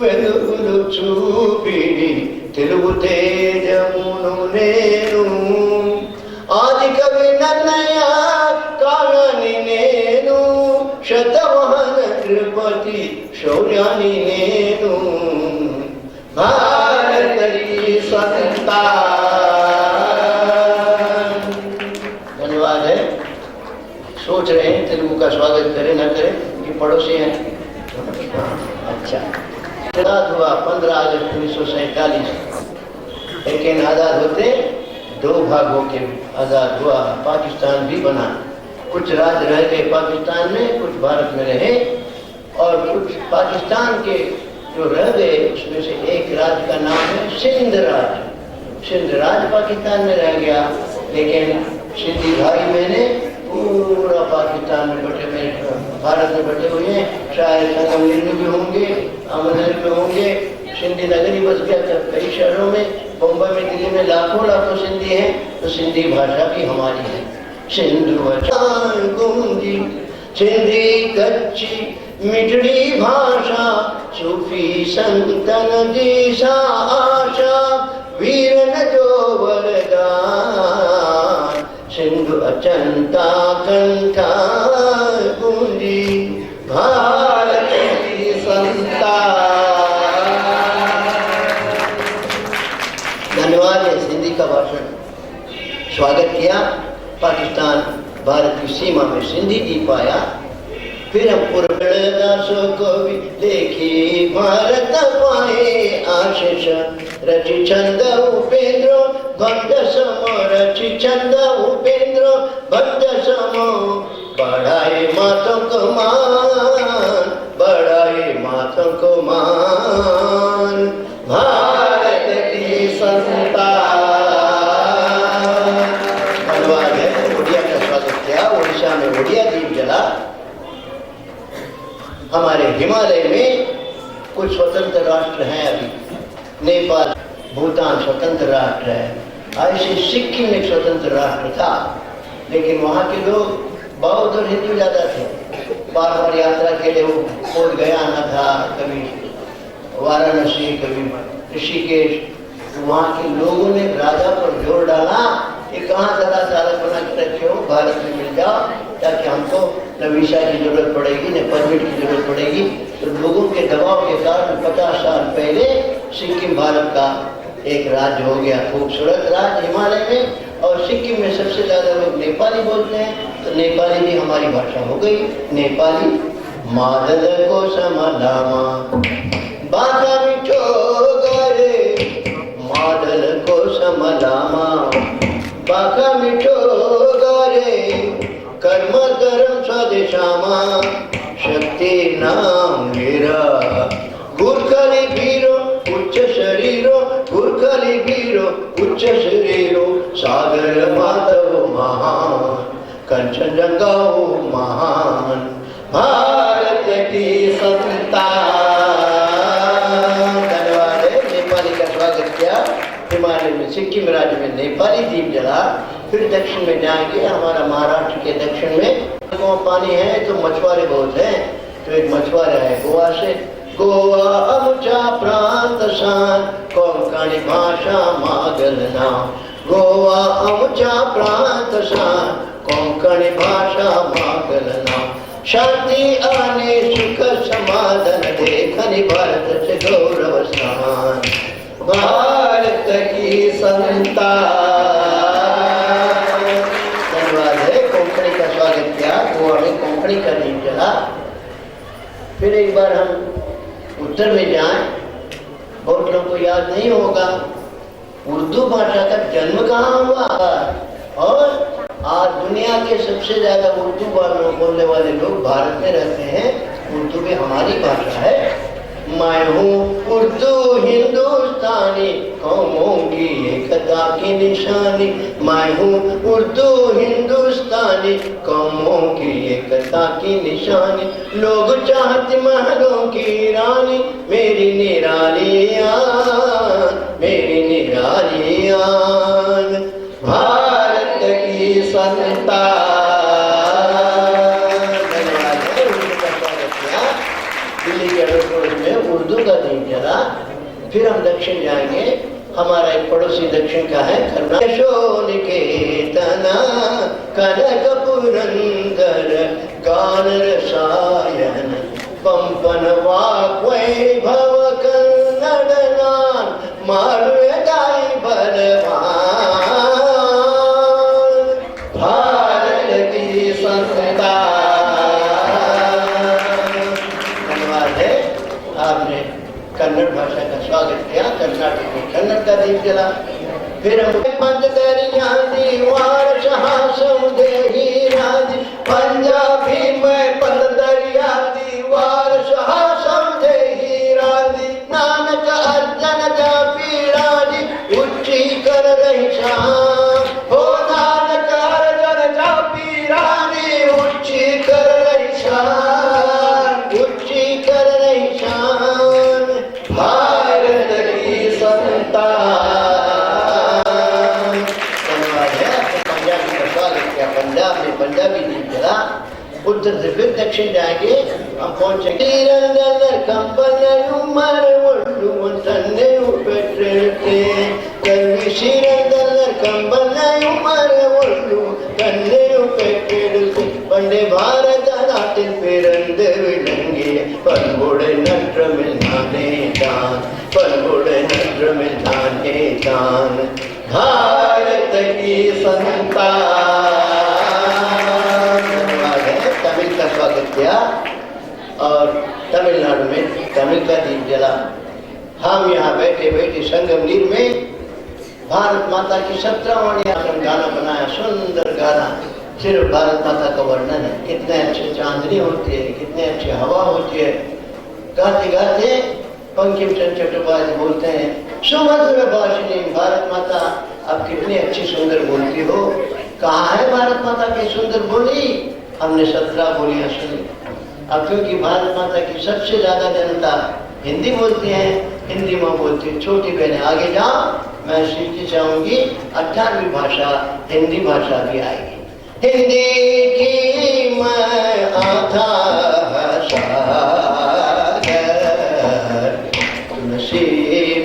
F: వెలుగులు చూపిడి తెలుగు తేజమును నేను ఆది కవి నన్నయ్య కాలని నేను శతవాహన నృపతి శౌర్యాని నేను भारत की संतान। धन्यवाद है। सोच रहे हैं तेलुगु का स्वागत करें ना करें, ये पड़ोसी हैं। अच्छा, आज़ाद हुआ 15 अगस्त 1947, लेकिन आज़ाद होते 2 भाग होके आज़ाद हुआ। पाकिस्तान भी बना, कुछ राज्य रह गए पाकिस्तान में, कुछ भारत में रहे, और कुछ पाकिस्तान के जो रह गए उसमें से एक राज्य का नाम है सिंध राज्य। सिंध राज्य पाकिस्तान में रह गया, लेकिन सिंधी भाई बहने पूरा पाकिस्तान में बटे हुए, भारत में बटे हुए हैं। शायद संगमनेर में भी होंगे, अमरनगर में होंगे, सिंधी नगरी बस गया था कई शहरों में, मुंबई में, दिल्ली में लाखों लाखों सिंधी हैं। तो सिंधी भाषा भी हमारी है। सिंधु गूंजी सिंधी कच्ची मिठड़ी भाषा, सूफी संतन दिशा आशा, वीरन जो वरदान, सिंधु अचंता कंठा गूंजी भारत की संतान। धन्यवाद। है सिंधी का भाषण स्वागत किया। पाकिस्तान भारत की सीमा में सिंधी द्वीप आया। फिर हम पुरदासो को भी देखी भारत पाए आशीष, रचि छंद उपेंद्र भक्त सम, रचि छंद उपेंद्र भक्त सम, बढ़ाए मातों को मान, बढ़ाए मातों को मान, भारत की संतान। धन्यवाद है। उड़िया का स्वागत किया। उड़ीसा में उड़िया द्वीप जला। हमारे हिमालय में कुछ स्वतंत्र राष्ट्र हैं अभी, नेपाल, भूटान स्वतंत्र राष्ट्र है। ऐसे सिक्किम एक स्वतंत्र राष्ट्र था, लेकिन वहाँ के लोग बौद्ध और हिंदू ज़्यादा थे। बार बार यात्रा के लिए वो बोध गया आना था, कभी वाराणसी, कभी ऋषिकेश। तो वहाँ के लोगों ने राजा पर जोर डाला कि कहाँ जरा चालक बना के रखे हो, भारत में मिल जाओ, ताकि हमको न वीसा की जरूरत पड़ेगी न परमिट की जरूरत पड़ेगी। तो लोगों के दबाव के कारण 50 साल पहले सिक्किम भारत का एक राज्य हो गया, खूबसूरत राज्य हिमालय में। और सिक्किम में सबसे ज़्यादा लोग नेपाली बोलते हैं, तो नेपाली भी हमारी भाषा हो गई। नेपाली मादल को समलामा, बाका मिठो गरे, मादल को समलामा, बाका मिठो गरे, कर्म करम स्वदेशामा, शक्ति नाम मेरा, गुरखली वीरो उच्च शरीरो, गुरखली वीरो उच्च शरीरो, सागर माधव महान, कंचनजंगा महान, भारत की संतान। धन्यवाद है। नेपाली का स्वागत किया। हिमालय में सिक्किम राज्य में नेपाली द्वीप जला। फिर दक्षिण में जाएंगे, हमारा महाराष्ट्र के दक्षिण में पानी है तो मछुआरे बहुत हैं। तो एक मछुआरा है गोवा से, गोवा अमुचा प्रांत शान, कोंकणी भाषा मागल नाम, गोवा अमुचा प्रांत शान, कोंकणी भाषा मागल नाम, शांति आने सुख समाधान देखने भारत से गौरव स्थान, भारत की संतान। धन्यवाद है। कोंकणी का स्वागत किया। गोवा में कोंकणी का दिन चला। फिर एक बार हम उत्तर में जाएं, बहुत लोगों को याद नहीं होगा उर्दू भाषा का जन्म कहाँ हुआ। और आज दुनिया के सबसे ज्यादा उर्दू बोलने वाले लोग भारत में रहते हैं। उर्दू भी हमारी भाषा है। मैं हूँ उर्दू हिंदुस्तानी, कौमों की एकता की निशानी, मैं हूँ उर्दू हिंदुस्तानी, कौमों की एकता की निशानी, लोग चाहते महलों की रानी, मेरी निराली आन, मेरी निराली आन, भारत की संतान। दिल्ली के अड़ोस में उर्दू का दिन चला। फिर हम दक्षिण जाएंगे। हमारा एक पड़ोसी दक्षिण का है कर्नाटक। निकेतना कनक पुरंदर गान रसायन, पंपन वाक वैभव कन्नड़ नान, मारुदाई बलवान, भारत की संतान। कन्नड़ भाषा का स्वागत किया। कर्नाटक में कन्नड़ का दीप जला। फिर हम बंद करिया दीवार शहासम देही राज, पंजाबी में बंद दरिया दीवार शहासम देही राज, नानक अर्जन जा पीराज उच्ची कर रही शान, हो नानक अर्जन जा पीराज उच्ची कर रही शान, उच्ची कर रही शान। भारत की संतान। पंजाब में पंजाबी गीत चला। उत्तर से फिर दक्षिण जाएंगे, हम पहुंचेंगे कंपन उमर वोल्लू तन्ने उपेट्टे कवि श्रीरंगल कंपन उमर वोल्लू तन्ने उपेट्टे पंडे भारत नाटिल पेरंद विलंगे पलगोड़े नट्र मिलनाने दान, पलगोड़े नट्र मिलनाने दान। भारत की संतान। तमिल का स्वागत किया और तमिलनाडु में तमिल का दीप जला। हम यहाँ बैठे बैठे संगमनीर में भारत माता की 17 वाणी गाना बनाया, सुंदर गाना। सिर्फ भारत माता का वर्णन है, कितने अच्छे चांदनी होती है, कितने अच्छी हवा होती है। गाते गाते पंकिम चंद्र चट्टोपाध्याय बोलते हैं, सुमधुर भाषिणी भारत माता अब कितनी अच्छी सुंदर बोलती हो। कहाँ है भारत माता की सुंदर बोली? हमने 17 बोलियां सुनी। अब क्योंकि भारत माता की सबसे ज्यादा जनता हिंदी बोलती है, हिंदी में बोलती है। छोटी बहनें आगे जाओ, मैं सीखती चाहूंगी 18वीं भाषा हिंदी भाषा भी आएगी। हिंदी की मैं आधा तुलसी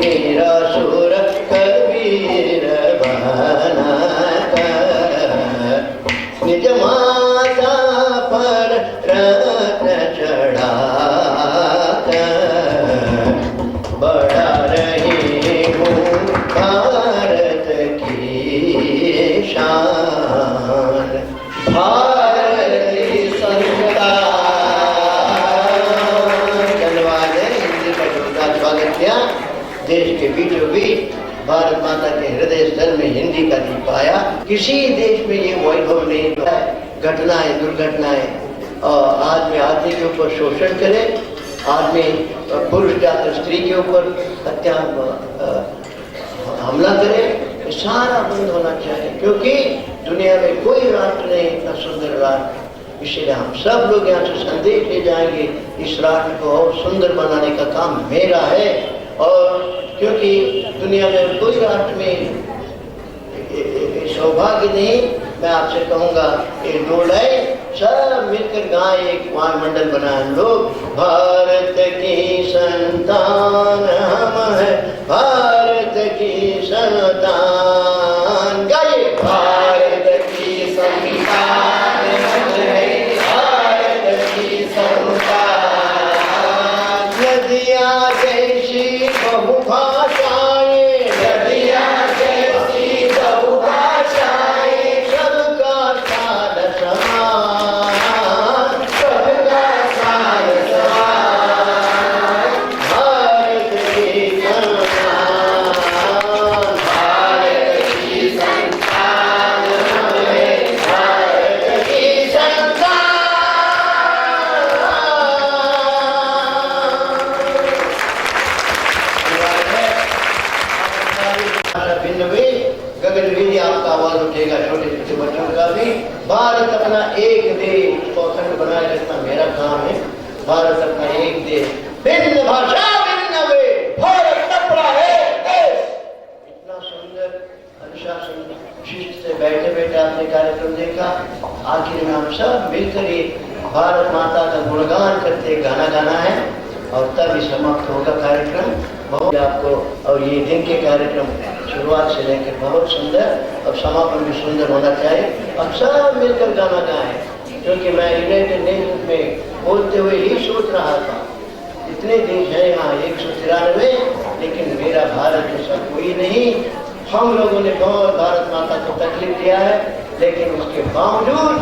F: मेरा सुर कबीर बना निज माता पर रत्न चढ़ा बड़ा रही हूँ भारत की शान। भारत की संतान। धन्यवाद है। हिंदी का जोरदार स्वागत किया। देश के बीचों बीच भारत माता के हृदय स्थल में हिंदी का दीप आया। किसी देश में ये वैभव नहीं है। घटनाएं दुर्घटनाएं और आदमी आदमी के ऊपर शोषण करे, आदमी पुरुष जाकर स्त्री के ऊपर हत्या हमला करे, ये सारा बंद होना चाहिए। क्योंकि दुनिया में कोई राष्ट्र नहीं इतना सुंदर राष्ट्र। इसलिए हम सब लोग यहाँ से संदेश ले जाएंगे, इस राष्ट्र को और सुंदर बनाने का काम मेरा है। और क्योंकि दुनिया में कोई राष्ट्र में सौभाग्य नहीं, मैं आपसे कहूंगा ये डोल है, सब मिलकर गाएं, एक वायुमंडल बनाए हम लोग। भारत की संतान हम है, भारत की संतान। गाइए भारत की संतान हम है, भारत की संतान। नदियाँ जैसी बहुभाषाएं, नदियाँ जैसी बहुभाषाएं, सबका सार समान, सबका सार समान। भारत की संतान, भारत की संतान हमें, भारत की संतान। भिन्न भी गगन भी आपका आवाज उठेगा, छोटे छोटे बच्चों का भी। भारत अपना एक देश को अखंड बनाए रखना मेरा काम है। भारत अपना एक देश, भिन्न भाषा भिन्न वे, भारत अपना है देश। इतना सुंदर अनुशासन शिष्ट से बैठे बैठे आपने कार्यक्रम देखा। आखिर में हम सब मिलकर ये भारत माता का गुणगान करते गाना गाना है और तभी समाप्त होगा कार्यक्रम। बहुत आपको और ये दिन के कार्यक्रम शुरुआत से लेकर बहुत सुंदर और समापन भी सुंदर होना चाहिए। अब सब मिलकर गाना गाएं, क्योंकि मैं यूनाइटेड नेशन में बोलते हुए ही सोच रहा था, इतने देश हैं यहाँ 193, लेकिन मेरा भारत जैसा कोई नहीं। हम लोगों ने बहुत भारत माता को तकलीफ दिया है, लेकिन उसके बावजूद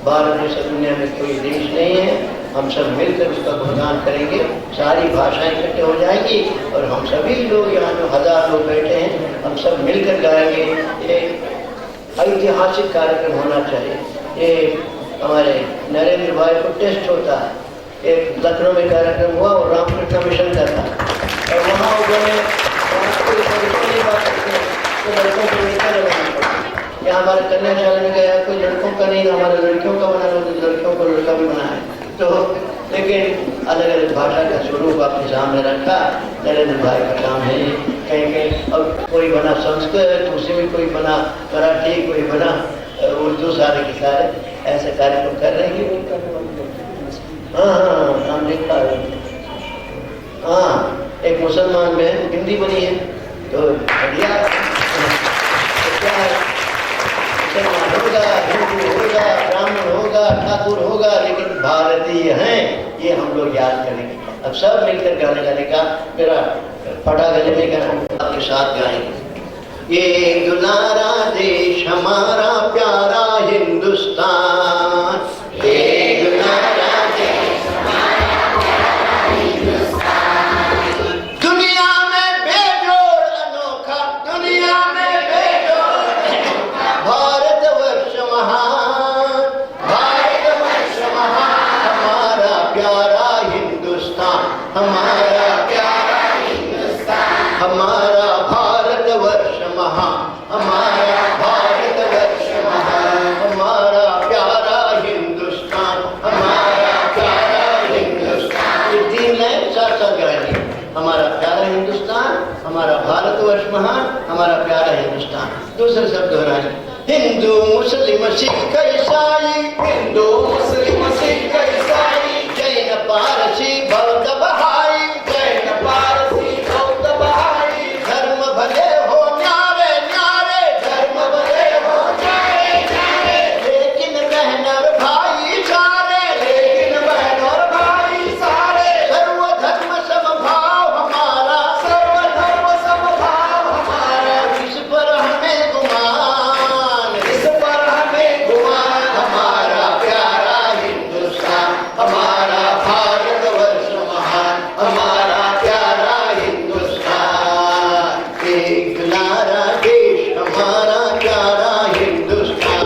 F: भारत जैसा दुनिया में कोई देश नहीं है। हम सब मिलकर उसका गुणगान करेंगे, सारी भाषाएं इकट्ठे हो जाएंगी और हम सभी लोग यहाँ जो 1000 लोग बैठे हैं हम सब मिलकर गाएंगे। ये ऐतिहासिक कार्यक्रम होना चाहिए। ये हमारे नरेंद्र भाई को टेस्ट होता है। एक लखनऊ में कार्यक्रम हुआ और रामकृष्ण मिशन का था और वहाँ उन्होंने नहीं बात करते तो लड़कों को लेकर लगाना पड़ा। यहाँ हमारे कन्याशाला में गया, कोई लड़कों का नहीं, हमारे लड़कियों का बना, लड़कियों को लड़का भी बना है। तो लेकिन अलग अलग भाषा का स्वरूप अपने सामने रखा। नरेंद्र भाई का काम है कहीं कहीं। अब कोई बना संस्कृत, उसी में कोई बना मराठी, कोई बना उर्दू, सारे के सारे ऐसे कार्यक्रम कर रहे हैं। हाँ, नाम लिखा है। हाँ, एक मुसलमान में हिंदी बनी है तो बढ़िया। क्या है, मुसलमान होगा, हिंदू होगा, ब्राह्मण होगा, ठाकुर होगा, लेकिन भारतीय हैं, ये हम लोग याद करेंगे। अब सब मिलकर गाने गाने का मेरा फटा गले में गाना आपके साथ गाएंगे। ये दुलारा देश हमारा प्यारा हिंदुस्तान, ये दुलारा देश हमारा प्यारा हिंदुस्तान, दुनिया में बेजोड़ अनोखा, दुनिया में बेजोड़ अनोखा, भारतवर्ष महान, भारतवर्ष महान, हमारा प्यारा हिंदुस्तान, हमारा प्यारा हिंदुस्तान, हमारा भारतवर्ष महान, हमारा भारतवर्ष महान, हमारा प्यारा हिंदुस्तान, हमारा प्यारा हिंदुस्तान। ये 3 लाइन साथ साथ गाएंगे। हमारा प्यारा हिंदुस्तान, हमारा भारतवर्ष महान, हमारा प्यारा हिंदुस्तान। दूसरे शब्द दोहराएंगे। हिंदू मुस्लिम सिख ईसाई, हिंदू मुस्लिम सिख ईसाई, जैन पारसी बौद्ध बहाई, जैन पारसी बौद्ध बहाई, धर्म भले हो न्यारे न्यारे, धर्म भले हो न्यारे न्यारे, लेकिन बहन और भाई सारे, लेकिन बहन और भाई सारे, सर्व धर्म समभाव हमारा, सर्व धर्म समभाव हमारा, इस पर हमें गुमान, इस पर हमें गुमान, हमारा प्यारा हिंदुस्तान, हमारा भारतवर्ष महान, हमारा प्यारा हिंदुस्तान, एक दुलारा देश हमारा प्यारा हिंदुस्तान,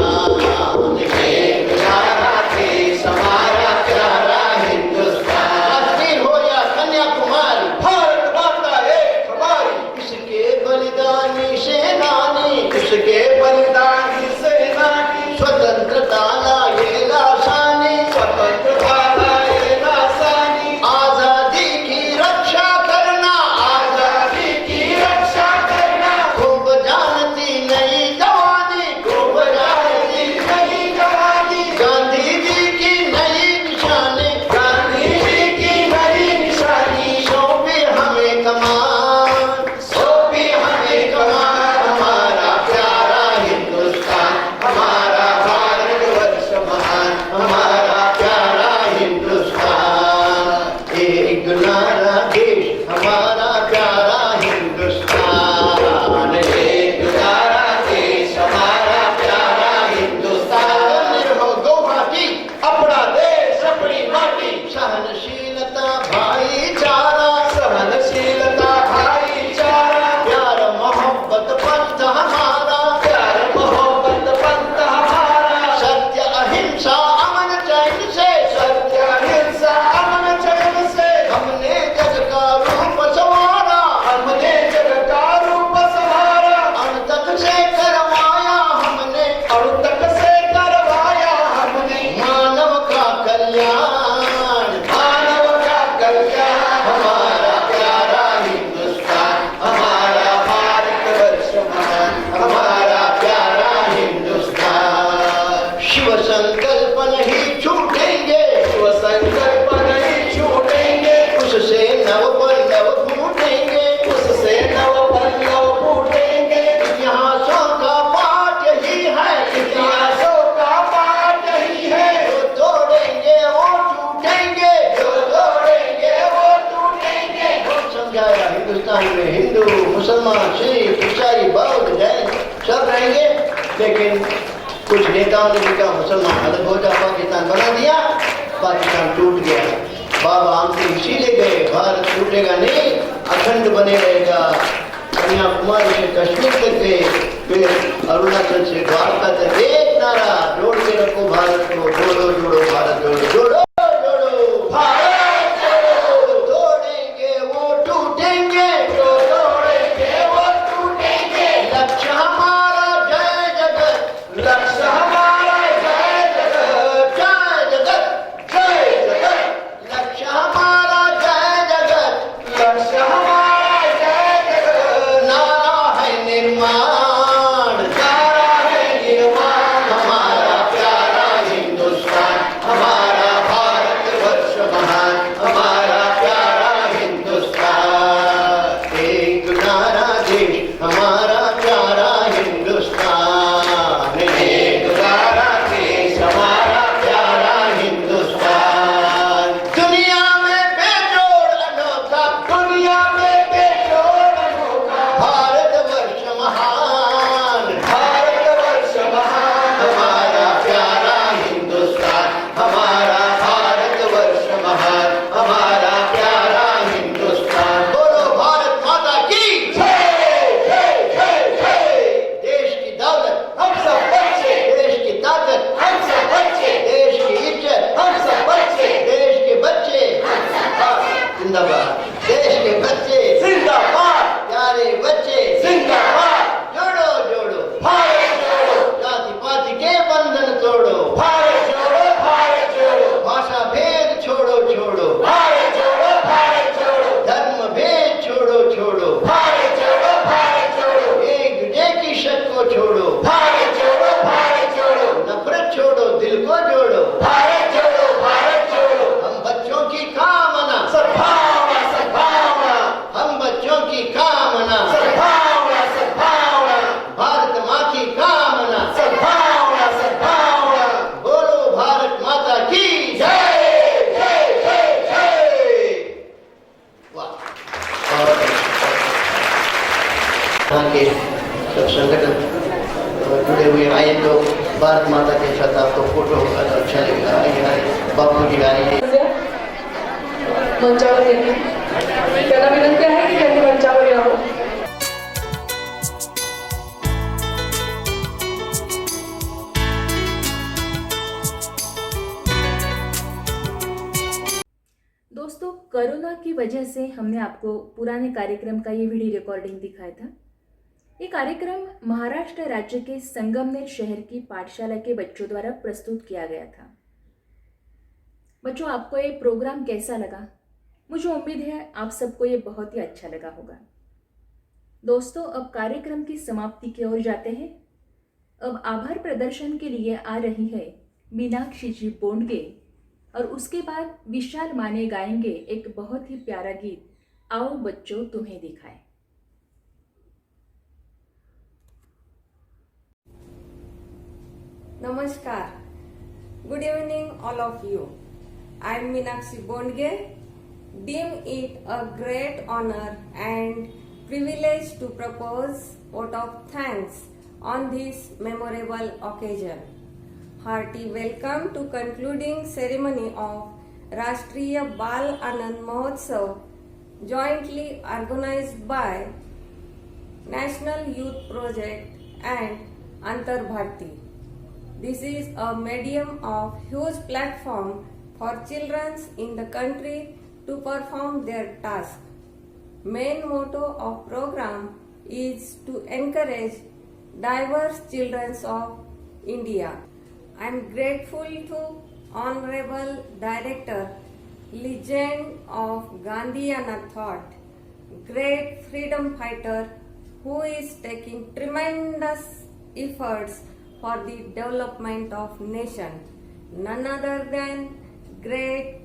F: एक दुलारा देश हमारा प्यारा हिंदुस्तान। कश्मीर हो या कन्याकुमारी, भारत माता एक हमारी, इसके बलिदानी सेनानी, इसके बलिदानी सेनानी, स्वतंत्रता लाए लासानी, स्वतंत्रता लाए लासानी, आजादी की रक्षा करना, आजादी की रक्षा करना, खूब जानती नई जवानी, खूब जानती नई जवानी, गांधी जी की नई निशानी, गांधी जी की नई निशानी, सौंपी हमें कमान, सौंपी हमें कमान, हमारा प्यारा हिंदुस्तान, हमारा भारतवर्ष महान, हमारा प्यारा हिंदुस्तान, एक दुलारा देश हमारा प्यारा हिंदुस्तान, एक दुलारा देश हमारा प्यारा हिंदुस्तान। हो गुवाहाटी अपना देश अपनी माटी, सहनशीलता भाईचारा, सहनशीलता भाईचारा, प्यार मोहब्बत पंथ हमारा, प्यार मोहब्बत पंथ हमारा, सत्य अहिंसा अमन चैन से, सत्य अहिंसा अमन चैन से, हमने जग का रूप संवारा, हमने जग का रूप संवारा, अण तक से करवाया हमने, अण तक से करवाया हमने, मानव का कल्याण, मानव का कल्याण, हमारा प्यारा हिंदुस्तान, हमारा भारतवर्ष महान, हमारा प्यारा हिंदुस्तान। शिव संकल्प नहीं छूटेंगे, शिव संकल्प नहीं छूटेंगे, उससे नव पल्लव फूटेंगे, उससे नव पल्लव फूटेंगे, इतिहासों का पाठ यही है, इतिहासों का पाठ यही है, जो तोड़ेंगे वो टूटेंगे, जो तोड़ेंगे वो टूटेंगे। बहुत समझाया, हिंदुस्तान में हिंदू मुसलमान सिख ईसाई बौद्ध जैन सब रहेंगे, लेकिन कुछ नेताओं ने भी कहा मुसलमान अलग हो जाओ, को जोड़ो जोड़ो भारत जोड़ो जोड़ो जोड़ो भारत जोड़ो। तोड़ेंगे वो टूटेंगे, जो तोड़ेंगे वो टूटेंगे। लक्ष्य हमारा जय जगत, लक्ष्य हमारा जय जगत, जय जगत जय जगत। लक्ष्य हमारा जय जगत, लक्ष्य हमारा जय जगत। नारा है निर्माण, नारा है निर्माण। हमारा प्यारा हिंदुस्तान, हमारा भारतवर्ष महान, हमारा प्यारा हिंदुस्तान। एक नारा देश, हमारा प्यारा हिंदुस्तान। एक नारा देश, हमारा प्यारा हिंदुस्तान। दुनिया में बेजोड़ अनोखा, दुनिया में बेजोड़ अनोखा। भारतवर्ष महान, भारतवर्ष महान। हमारा प्यारा हिंदुस्तान, हमारा भारतवर्ष महान, हमारा प्यारा हिंदुस्तान। बोलो भारत माता की जय, जय जय जय। देश की दौलत हम सब बच्चे, देश की ताकत हम सब बच्चे, देश की इज्जत हम सब बच्चे, देश के बच्चे जिंदाबाद, देश के बच्चे जिंदाबाद, प्यारे बच्चे जिंदाबाद। जोड़ो जोड़ो भारत जोड़ो, जाति पाति के बंधन तोड़ो, भारत जोड़ो भारत जोड़ो। भाषा भेद छोड़ो छोड़ो, भारत जोड़ो भारत जोड़ो। धर्म भेद छोड़ो छोड़ो, भारत जोड़ो भारत जोड़ो। एक दूजे की शक को छोड़ो, भारत जोड़ो भारत जोड़ो। नफरत छोड़ो, दिल को जोड़ो, भारत जोड़ो भारत जोड़ो। हम बच्चों की कामना सद्भावना सद्भावना, हम बच्चों की कामना सद्भावना सद्भावना। भारत माँ की कामना सद्भावना सद्भावना। बोलो भारत माता की जय, जय जय जय। वाह। और यहाँ के सब संगठन जुड़े हुए आए तो भारत माता के साथ आपको फोटो अच्छा लगेगा। आइए बापू जी आइए।
G: मंचावर येतील त्यांना विनंती आहे की त्यांनी मंचावर यावं.
A: दोस्तों, कोरोना की वजह से हमने आपको पुराने कार्यक्रम का ये वीडियो रिकॉर्डिंग दिखाया था। ये कार्यक्रम महाराष्ट्र राज्य के संगमनेर शहर की पाठशाला के बच्चों द्वारा प्रस्तुत किया गया था। बच्चों, आपको ये प्रोग्राम कैसा लगा? मुझे उम्मीद है आप सबको ये बहुत ही अच्छा लगा होगा। दोस्तों, अब कार्यक्रम की समाप्ति की ओर जाते हैं। अब आभार प्रदर्शन के लिए आ रही है मीनाक्षी जी बोंडगे और उसके बाद विशाल माने गाएंगे एक बहुत ही प्यारा गीत, आओ बच्चों तुम्हें दिखाए।
H: Namaskar. Good evening, all of you. I am Meenakshi Bondge. Deem it a great honor and privilege to propose vote of thanks on this memorable occasion. Hearty welcome to concluding ceremony of Rashtriya Bal Anand Mahotsav, jointly organized by National Youth Project and Antar Bharti. This is a medium of huge platform for children in the country to perform their task. Main motto of program is to encourage diverse children of India. I am grateful to Honorable Director, legend of Gandhiana thought, great freedom fighter who is taking tremendous efforts for the development of nation, none other than great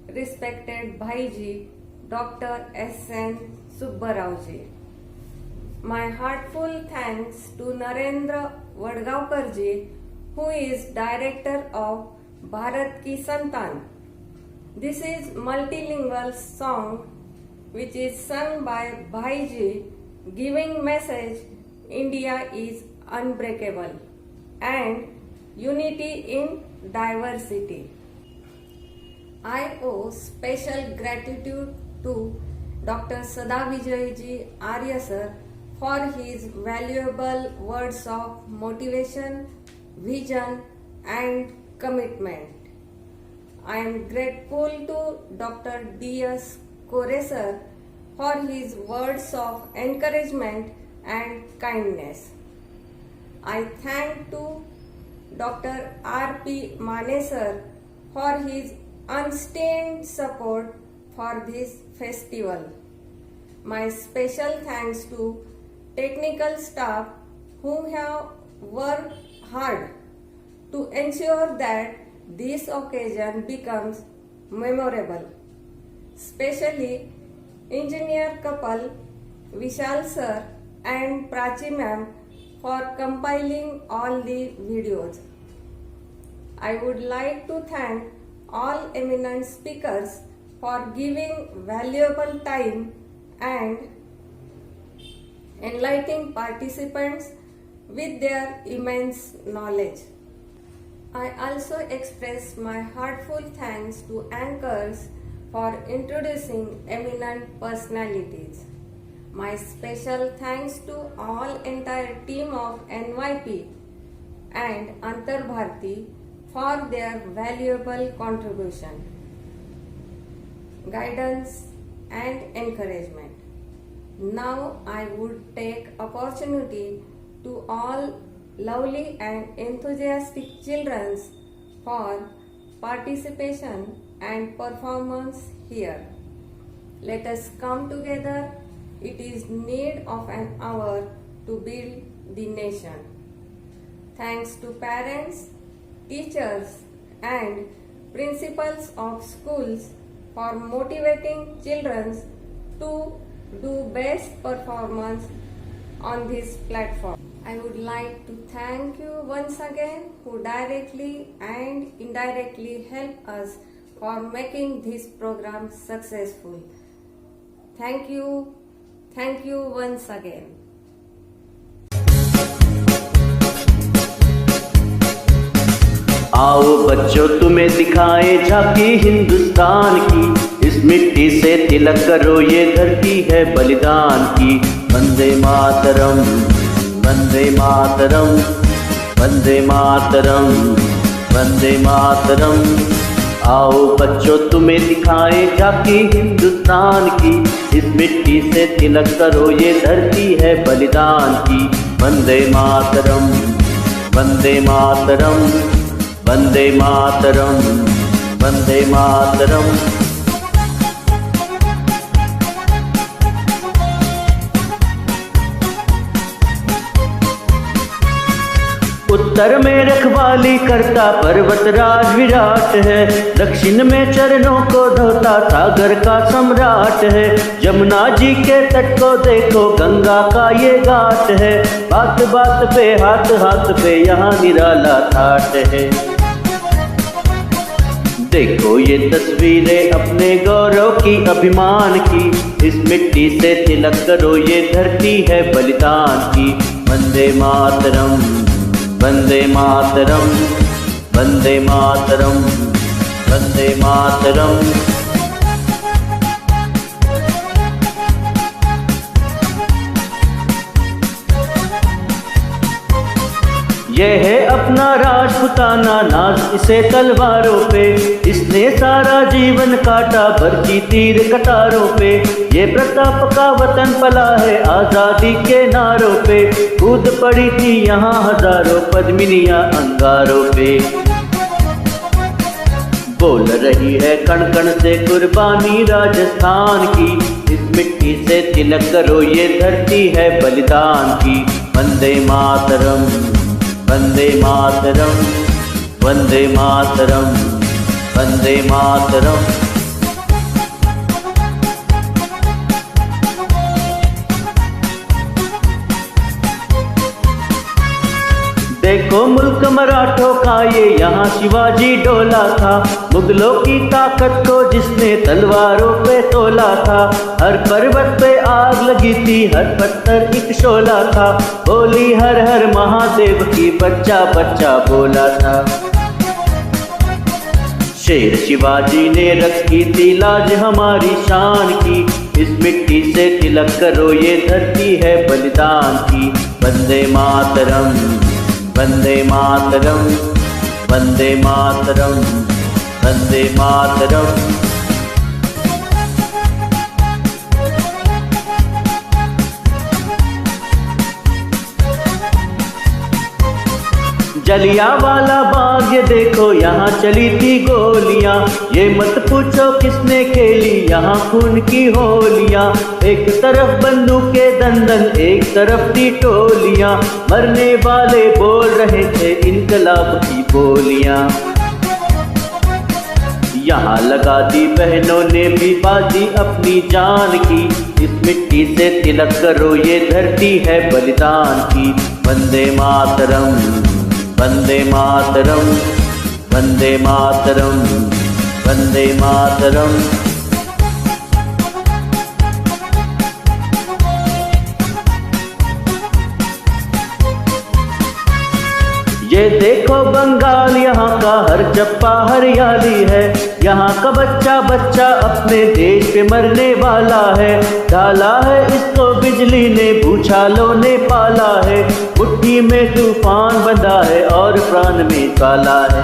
H: respected Bhaiji Dr. S.N. Subbarao-ji. My heartful thanks to Narendra Vadgavkar-ji, who is director of Bharat Ki Santan. This is multilingual song which is sung by Bhaiji, giving message India is unbreakable and unity in diversity. I owe special gratitude to Dr. Sada Vijay ji Arya sir for his valuable words of motivation, vision and commitment. I am grateful to Dr. D.S. Koresar for his words of encouragement and kindness. I thank to Dr. R.P. Manesar for his unstained support for this festival. My special thanks to technical staff who have worked hard to ensure that this occasion becomes memorable. Especially engineer couple Vishal sir and Prachi ma'am for compiling all the videos. I would like to thank all eminent speakers for giving valuable time and enlightening participants with their immense knowledge. I also express my heartfelt thanks to anchors for introducing eminent personalities. My special thanks to all entire team of NYP and Antar Bharti for their valuable contribution, guidance and encouragement. Now I would take opportunity to all lovely and enthusiastic children for participation and performance here. Let us come together. It is need of an hour to build the nation. Thanks to parents, teachers and principals of schools for motivating children to do best performance on this platform. I would like to thank you once again who directly and indirectly help us for making this program successful. Thank you once again.
F: आओ बच्चों तुम्हें दिखाएं झांकी हिंदुस्तान की, इस मिट्टी से तिलक करो ये धरती है बलिदान की। वंदे मातरम वंदे मातरम वंदे मातरम वंदे मातरम। आओ बच्चों तुम्हें दिखाएं झांकी हिंदुस्तान की, इस मिट्टी से तिलक करो ये धरती है बलिदान की। वंदे मातरम वंदे मातरम वंदे मातरम वंदे मातरम। उत्तर में रखवाली करता पर्वतराज विराट है, दक्षिण में चरणों को धोता सागर का सम्राट है। यमुना जी के तट को देखो गंगा का ये घाट है, बात बात पे हाथ हाथ पे यहाँ निराला ठाट है। देखो ये तस्वीरें अपने गौरव की अभिमान की, इस मिट्टी से तिलक करो ये धरती है बलिदान की। वंदे मातरम वंदे मातरम वंदे मातरम वंदे मातरम। यह है अपना राजपुताना नाज इसे तलवारों पे, इसने सारा जीवन काटा भर्ती तीर कटारों पे। ये प्रताप का वतन पला है आजादी के नारों पे, कूद पड़ी थी यहाँ हजारों पद्मिनियां अंगारों पे। बोल रही है कण कण से कुर्बानी राजस्थान की, इस मिट्टी से तिलक करो ये धरती है बलिदान की। वंदे मातरम वंदे मातरम वंदे मातरम वंदे मातरम। देखो मुल्क मराठों का ये यहाँ शिवाजी डोला था, मुगलों की ताकत को जिसने तलवारों पे तोला था। हर पर्वत पे आग लगी थी, हर पत्थर एक शोला था, बोली हर हर महादेव की बच्चा बच्चा बोला था। शेर शिवाजी ने रखी थी लाज हमारी शान की, इस मिट्टी से तिलक करो ये धरती है बलिदान की। वंदे मातरम वंदे मातरम
I: वंदे मातरम, वंदे मातरम। जलियांवाला बाग ये देखो यहाँ चली थी गोलियां, ये मत पूछो किसने खेली यहाँ खून की होलियां। एक तरफ बंदूकें दंदन, एक तरफ थी टोलियां, मरने वाले बोल रहे थे इनकलाब की बोलियां। यहाँ लगा दी बहनों ने भी बाजी अपनी जान की, इस मिट्टी से तिलक करो ये धरती है बलिदान की। वंदे मातरम, वंदे मातरम, वंदे मातरम, वंदे मातरम। ये देखो बंगाल यहाँ का हर चप्पा हरियाली है, यहाँ का बच्चा बच्चा अपने देश पे मरने वाला है। डाला है इसको बिजली ने, भूचालों ने पाला है, मुट्ठी में तूफान बंधा है और प्राण में काला है।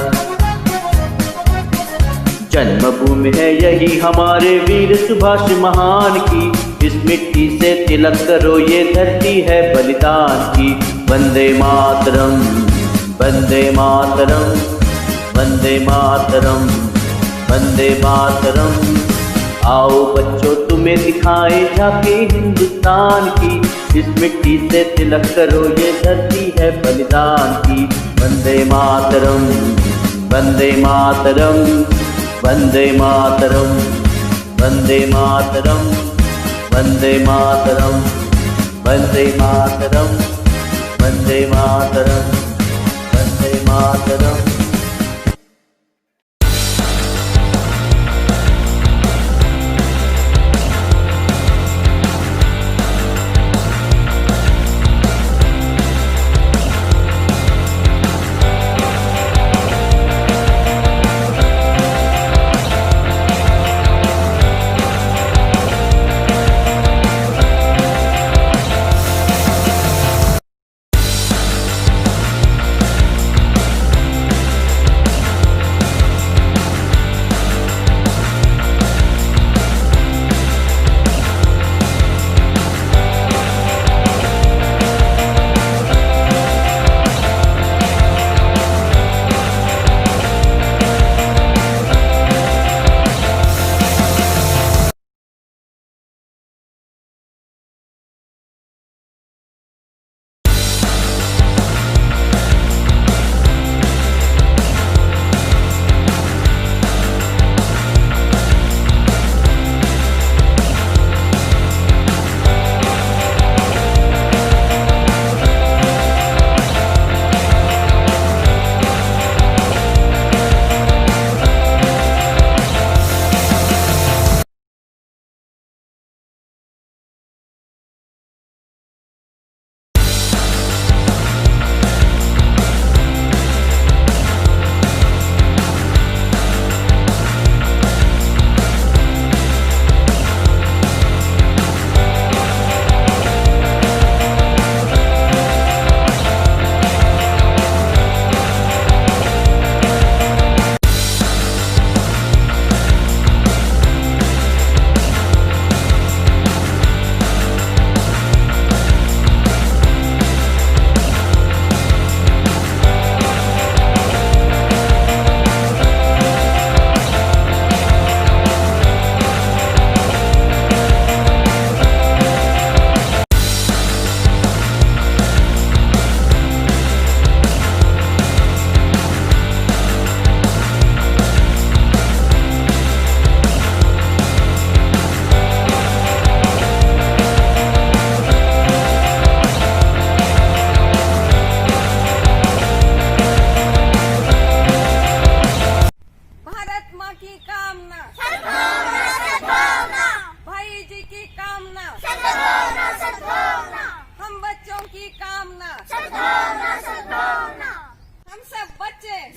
I: जन्मभूमि है यही हमारे वीर सुभाष महान की, इस मिट्टी से तिलक करो ये धरती है बलिदान की। वंदे मातरम, वंदे मातरम, वंदे मातरम, वंदे मातरम। आओ बच्चों तुम्हें दिखाए झांकी हिंदुस्तान की, इस मिट्टी से तिलक करो ये धरती है बलिदान की। वंदे मातरम, वंदे मातरम, वंदे मातरम, वंदे मातरम, वंदे मातरम, वंदे मातरम, वंदे मातरम, वंदे मातरम।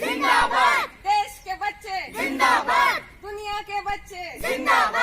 J: जिंदाबाद, देश के बच्चे जिंदाबाद, दुनिया के बच्चे जिंदाबाद।